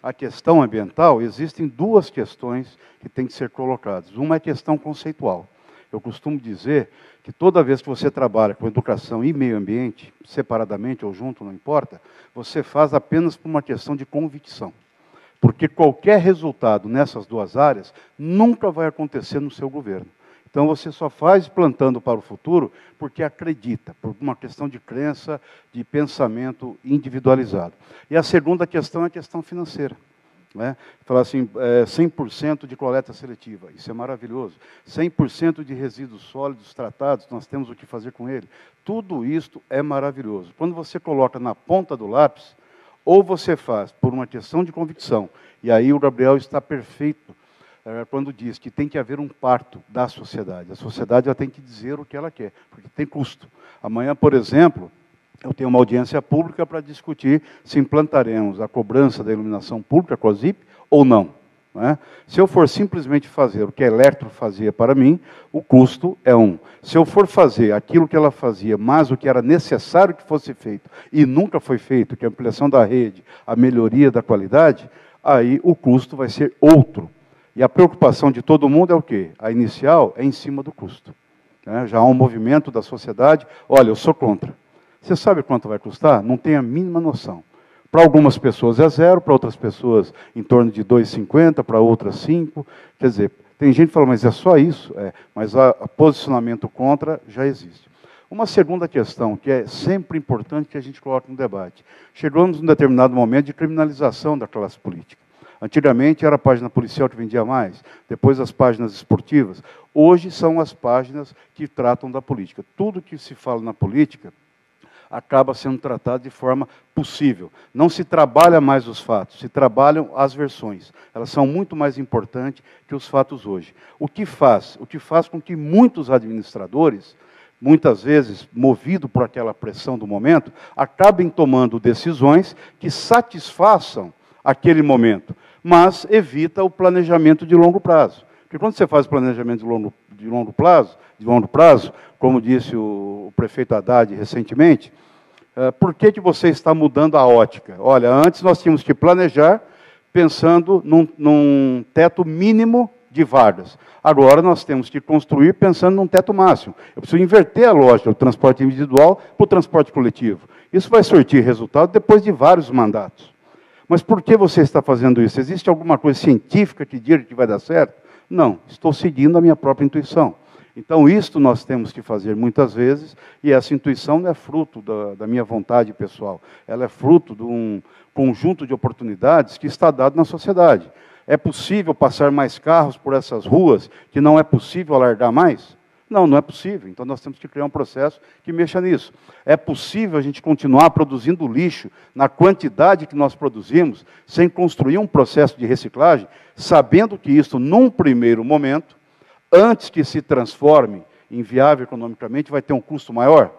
a questão ambiental, existem duas questões que têm que ser colocadas. Uma é a questão conceitual. Eu costumo dizer que toda vez que você trabalha com educação e meio ambiente, separadamente ou junto, não importa, você faz apenas por uma questão de convicção. Porque qualquer resultado nessas duas áreas nunca vai acontecer no seu governo. Então, você só faz plantando para o futuro porque acredita, por uma questão de crença, de pensamento individualizado. E a segunda questão é a questão financeira. Né? Falar assim, 100% de coleta seletiva, isso é maravilhoso. 100% de resíduos sólidos tratados, nós temos o que fazer com ele. Tudo isto é maravilhoso. Quando você coloca na ponta do lápis, ou você faz por uma questão de convicção, e aí o Gabriel está perfeito, quando diz que tem que haver um pacto da sociedade. A sociedade já tem que dizer o que ela quer, porque tem custo. Amanhã, por exemplo, eu tenho uma audiência pública para discutir se implantaremos a cobrança da iluminação pública, COSIP, ou não. Né? Se eu for simplesmente fazer o que a Eletro fazia para mim, o custo é 1. Se eu for fazer aquilo que ela fazia, mas o que era necessário que fosse feito, e nunca foi feito, que é a ampliação da rede, a melhoria da qualidade, aí o custo vai ser outro. E a preocupação de todo mundo é o quê? A inicial é em cima do custo. Né? Já há um movimento da sociedade, olha, eu sou contra. Você sabe quanto vai custar? Não tem a mínima noção. Para algumas pessoas é 0, para outras pessoas em torno de 2,50, para outras 5. Quer dizer, tem gente que fala, mas é só isso? Mas o posicionamento contra já existe. Uma segunda questão, que é sempre importante que a gente coloque no debate. Chegamos num determinado momento de criminalização da classe política. Antigamente era a página policial que vendia mais, depois as páginas esportivas. Hoje são as páginas que tratam da política. Tudo que se fala na política acaba sendo tratado de forma possível. Não se trabalha mais os fatos, se trabalham as versões. Elas são muito mais importantes que os fatos hoje. O que faz com que muitos administradores, muitas vezes movidos por aquela pressão do momento, acabem tomando decisões que satisfaçam aquele momento, mas evita o planejamento de longo prazo. Porque quando você faz planejamento de longo prazo, como disse o prefeito Haddad recentemente, por que você está mudando a ótica? Olha, antes nós tínhamos que planejar pensando num teto mínimo de vagas. Agora nós temos que construir pensando num teto máximo. Eu preciso inverter a lógica do transporte individual para o transporte coletivo. Isso vai surtir resultado depois de vários mandatos. Mas por que você está fazendo isso? Existe alguma coisa científica que diga que vai dar certo? Não, estou seguindo a minha própria intuição. Então, isto nós temos que fazer muitas vezes, e essa intuição não é fruto da minha vontade pessoal, ela é fruto de um conjunto de oportunidades que está dado na sociedade. É possível passar mais carros por essas ruas que não é possível alargar mais? Não, não é possível. Então, nós temos que criar um processo que mexa nisso. É possível a gente continuar produzindo lixo na quantidade que nós produzimos, sem construir um processo de reciclagem, sabendo que isso, num primeiro momento, antes que se transforme em viável economicamente, vai ter um custo maior?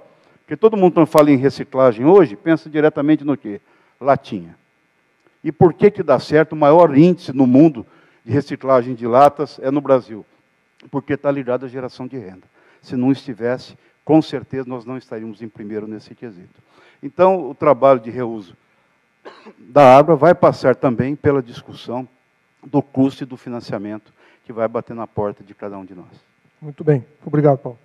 Porque todo mundo, quando fala em reciclagem hoje, pensa diretamente no quê? Latinha. E por que dá certo? O maior índice no mundo de reciclagem de latas é no Brasil. Porque está ligado à geração de renda. Se não estivesse, com certeza nós não estaríamos em primeiro nesse quesito. Então, o trabalho de reuso da água vai passar também pela discussão do custo e do financiamento que vai bater na porta de cada um de nós. Muito bem. Obrigado, Paulo.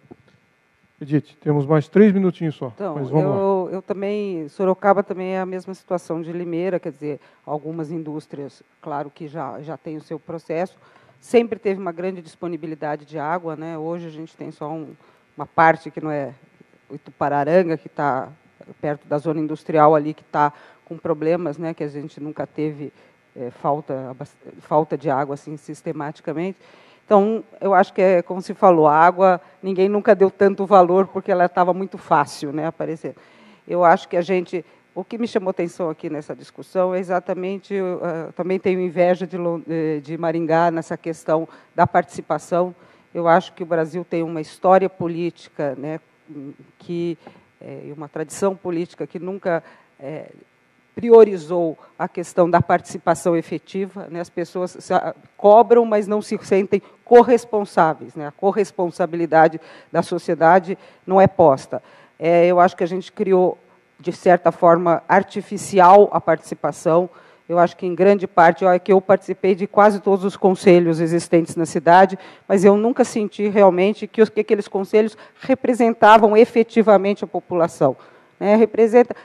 Edith, temos mais 3 minutinhos só. Então, mas vamos lá. eu também, Sorocaba também é a mesma situação de Limeira, quer dizer, algumas indústrias, claro que já tem o seu processo, sempre teve uma grande disponibilidade de água, né? Hoje a gente tem só uma parte que não é o Itupararanga, que está perto da zona industrial ali, que está com problemas, né? Que a gente nunca teve falta de água assim sistematicamente. Então, eu acho que é como se falou, a água, ninguém nunca deu tanto valor porque ela estava muito fácil, né, aparecer. Eu acho que o que me chamou atenção aqui nessa discussão é exatamente, também tenho inveja de Maringá nessa questão da participação. Eu acho que o Brasil tem uma história política, né, uma tradição política que nunca priorizou a questão da participação efetiva, né? As pessoas cobram, mas não se sentem corresponsáveis, né? A corresponsabilidade da sociedade não é posta. Eu acho que a gente criou, de certa forma, artificial a participação. Eu acho que, em grande parte, que eu participei de quase todos os conselhos existentes na cidade, mas eu nunca senti realmente que aqueles conselhos representavam efetivamente a população.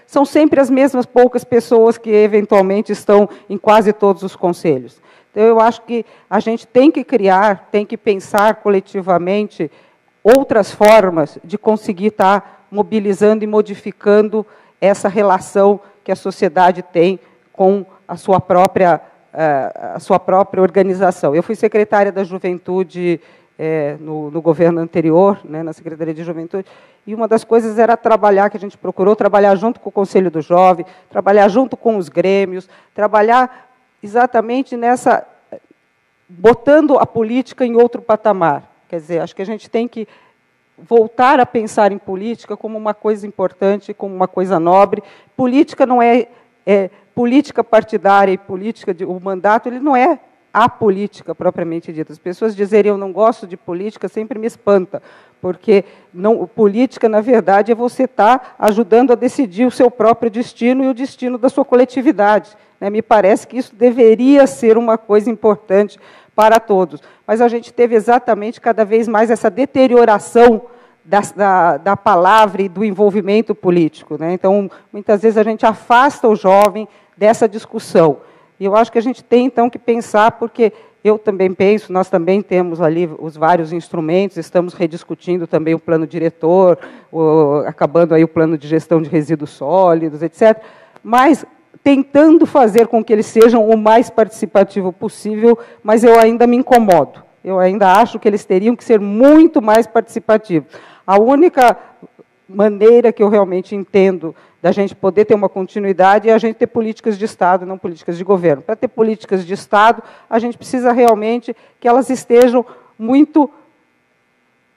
São sempre as mesmas poucas pessoas que, eventualmente, estão em quase todos os conselhos. Então, eu acho que a gente tem que criar, tem que pensar coletivamente outras formas de conseguir estar mobilizando e modificando essa relação que a sociedade tem com a sua própria organização. Eu fui secretária da Juventude no governo anterior, né, na Secretaria de Juventude, e uma das coisas era trabalhar, que a gente procurou trabalhar junto com o Conselho do Jovem, trabalhar junto com os grêmios, trabalhar exatamente botando a política em outro patamar. Quer dizer, acho que a gente tem que voltar a pensar em política como uma coisa importante, como uma coisa nobre. Política não é política partidária e política o mandato, ele não é a política propriamente dita. As pessoas dizerem eu não gosto de política sempre me espanta, porque política, na verdade, é você estar ajudando a decidir o seu próprio destino e o destino da sua coletividade. Né? Me parece que isso deveria ser uma coisa importante para todos. Mas a gente teve exatamente cada vez mais essa deterioração da palavra e do envolvimento político. Né? Então, muitas vezes a gente afasta o jovem dessa discussão. E eu acho que a gente tem, então, que pensar, porque eu também penso, nós também temos ali os vários instrumentos, estamos rediscutindo também o plano diretor, acabando aí o plano de gestão de resíduos sólidos, etc., mas tentando fazer com que eles sejam o mais participativo possível, mas eu ainda me incomodo. Eu ainda acho que eles teriam que ser muito mais participativos. A única maneira que eu realmente entendo da gente poder ter uma continuidade é a gente ter políticas de Estado, não políticas de governo. Para ter políticas de Estado, a gente precisa realmente que elas estejam muito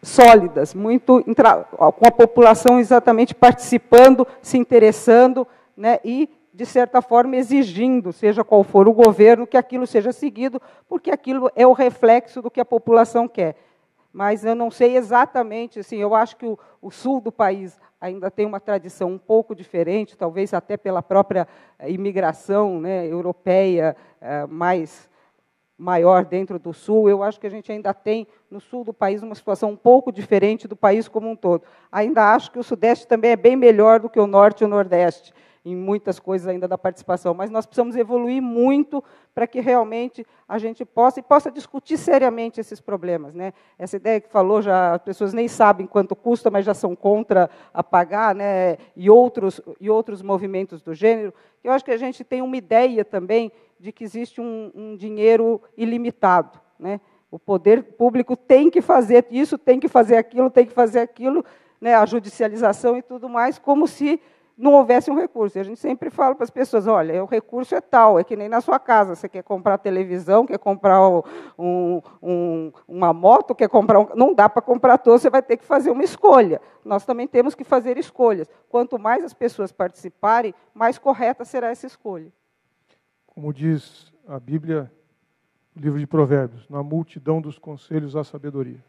sólidas, com a população exatamente participando, se interessando, né, e, de certa forma, exigindo, seja qual for o governo, que aquilo seja seguido, porque aquilo é o reflexo do que a população quer. Mas eu não sei exatamente, assim, eu acho que o sul do país ainda tem uma tradição um pouco diferente, talvez até pela própria imigração, né, europeia maior dentro do sul. Eu acho que a gente ainda tem, no sul do país, uma situação um pouco diferente do país como um todo. Ainda acho que o sudeste também é bem melhor do que o norte e o nordeste, em muitas coisas ainda da participação, mas nós precisamos evoluir muito para que realmente a gente possa discutir seriamente esses problemas, né? Essa ideia que falou, já as pessoas nem sabem quanto custa, mas já são contra a pagar, né? E outros movimentos do gênero. Eu acho que a gente tem uma ideia também de que existe um dinheiro ilimitado, né? O poder público tem que fazer isso, tem que fazer aquilo, né, a judicialização e tudo mais, como se não houvesse um recurso. E a gente sempre fala para as pessoas, olha, o recurso é tal, é que nem na sua casa, você quer comprar televisão, quer comprar uma moto, quer comprar não dá para comprar todo, você vai ter que fazer uma escolha. Nós também temos que fazer escolhas. Quanto mais as pessoas participarem, mais correta será essa escolha. Como diz a Bíblia, o livro de Provérbios, na multidão dos conselhos há sabedoria.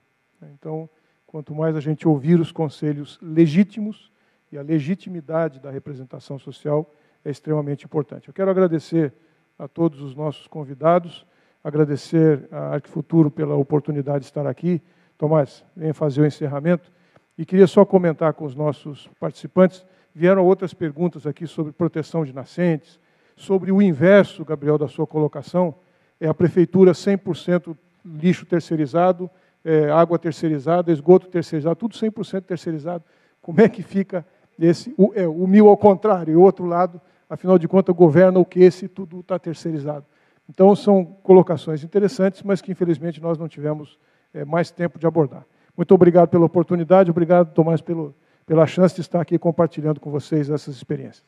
Então, quanto mais a gente ouvir os conselhos legítimos, e a legitimidade da representação social é extremamente importante. Eu quero agradecer a todos os nossos convidados, agradecer a Arquifuturo pela oportunidade de estar aqui. Tomás, venha fazer o encerramento. E queria só comentar com os nossos participantes, vieram outras perguntas aqui sobre proteção de nascentes, sobre o inverso, Gabriel, da sua colocação, é a prefeitura 100% lixo terceirizado, água terceirizada, esgoto terceirizado, tudo 100% terceirizado. Como é que fica o 1000 ao contrário, e o outro lado, afinal de contas, governa o que esse tudo está terceirizado. Então, são colocações interessantes, mas que, infelizmente, nós não tivemos mais tempo de abordar. Muito obrigado pela oportunidade, obrigado, Tomás, pela chance de estar aqui compartilhando com vocês essas experiências.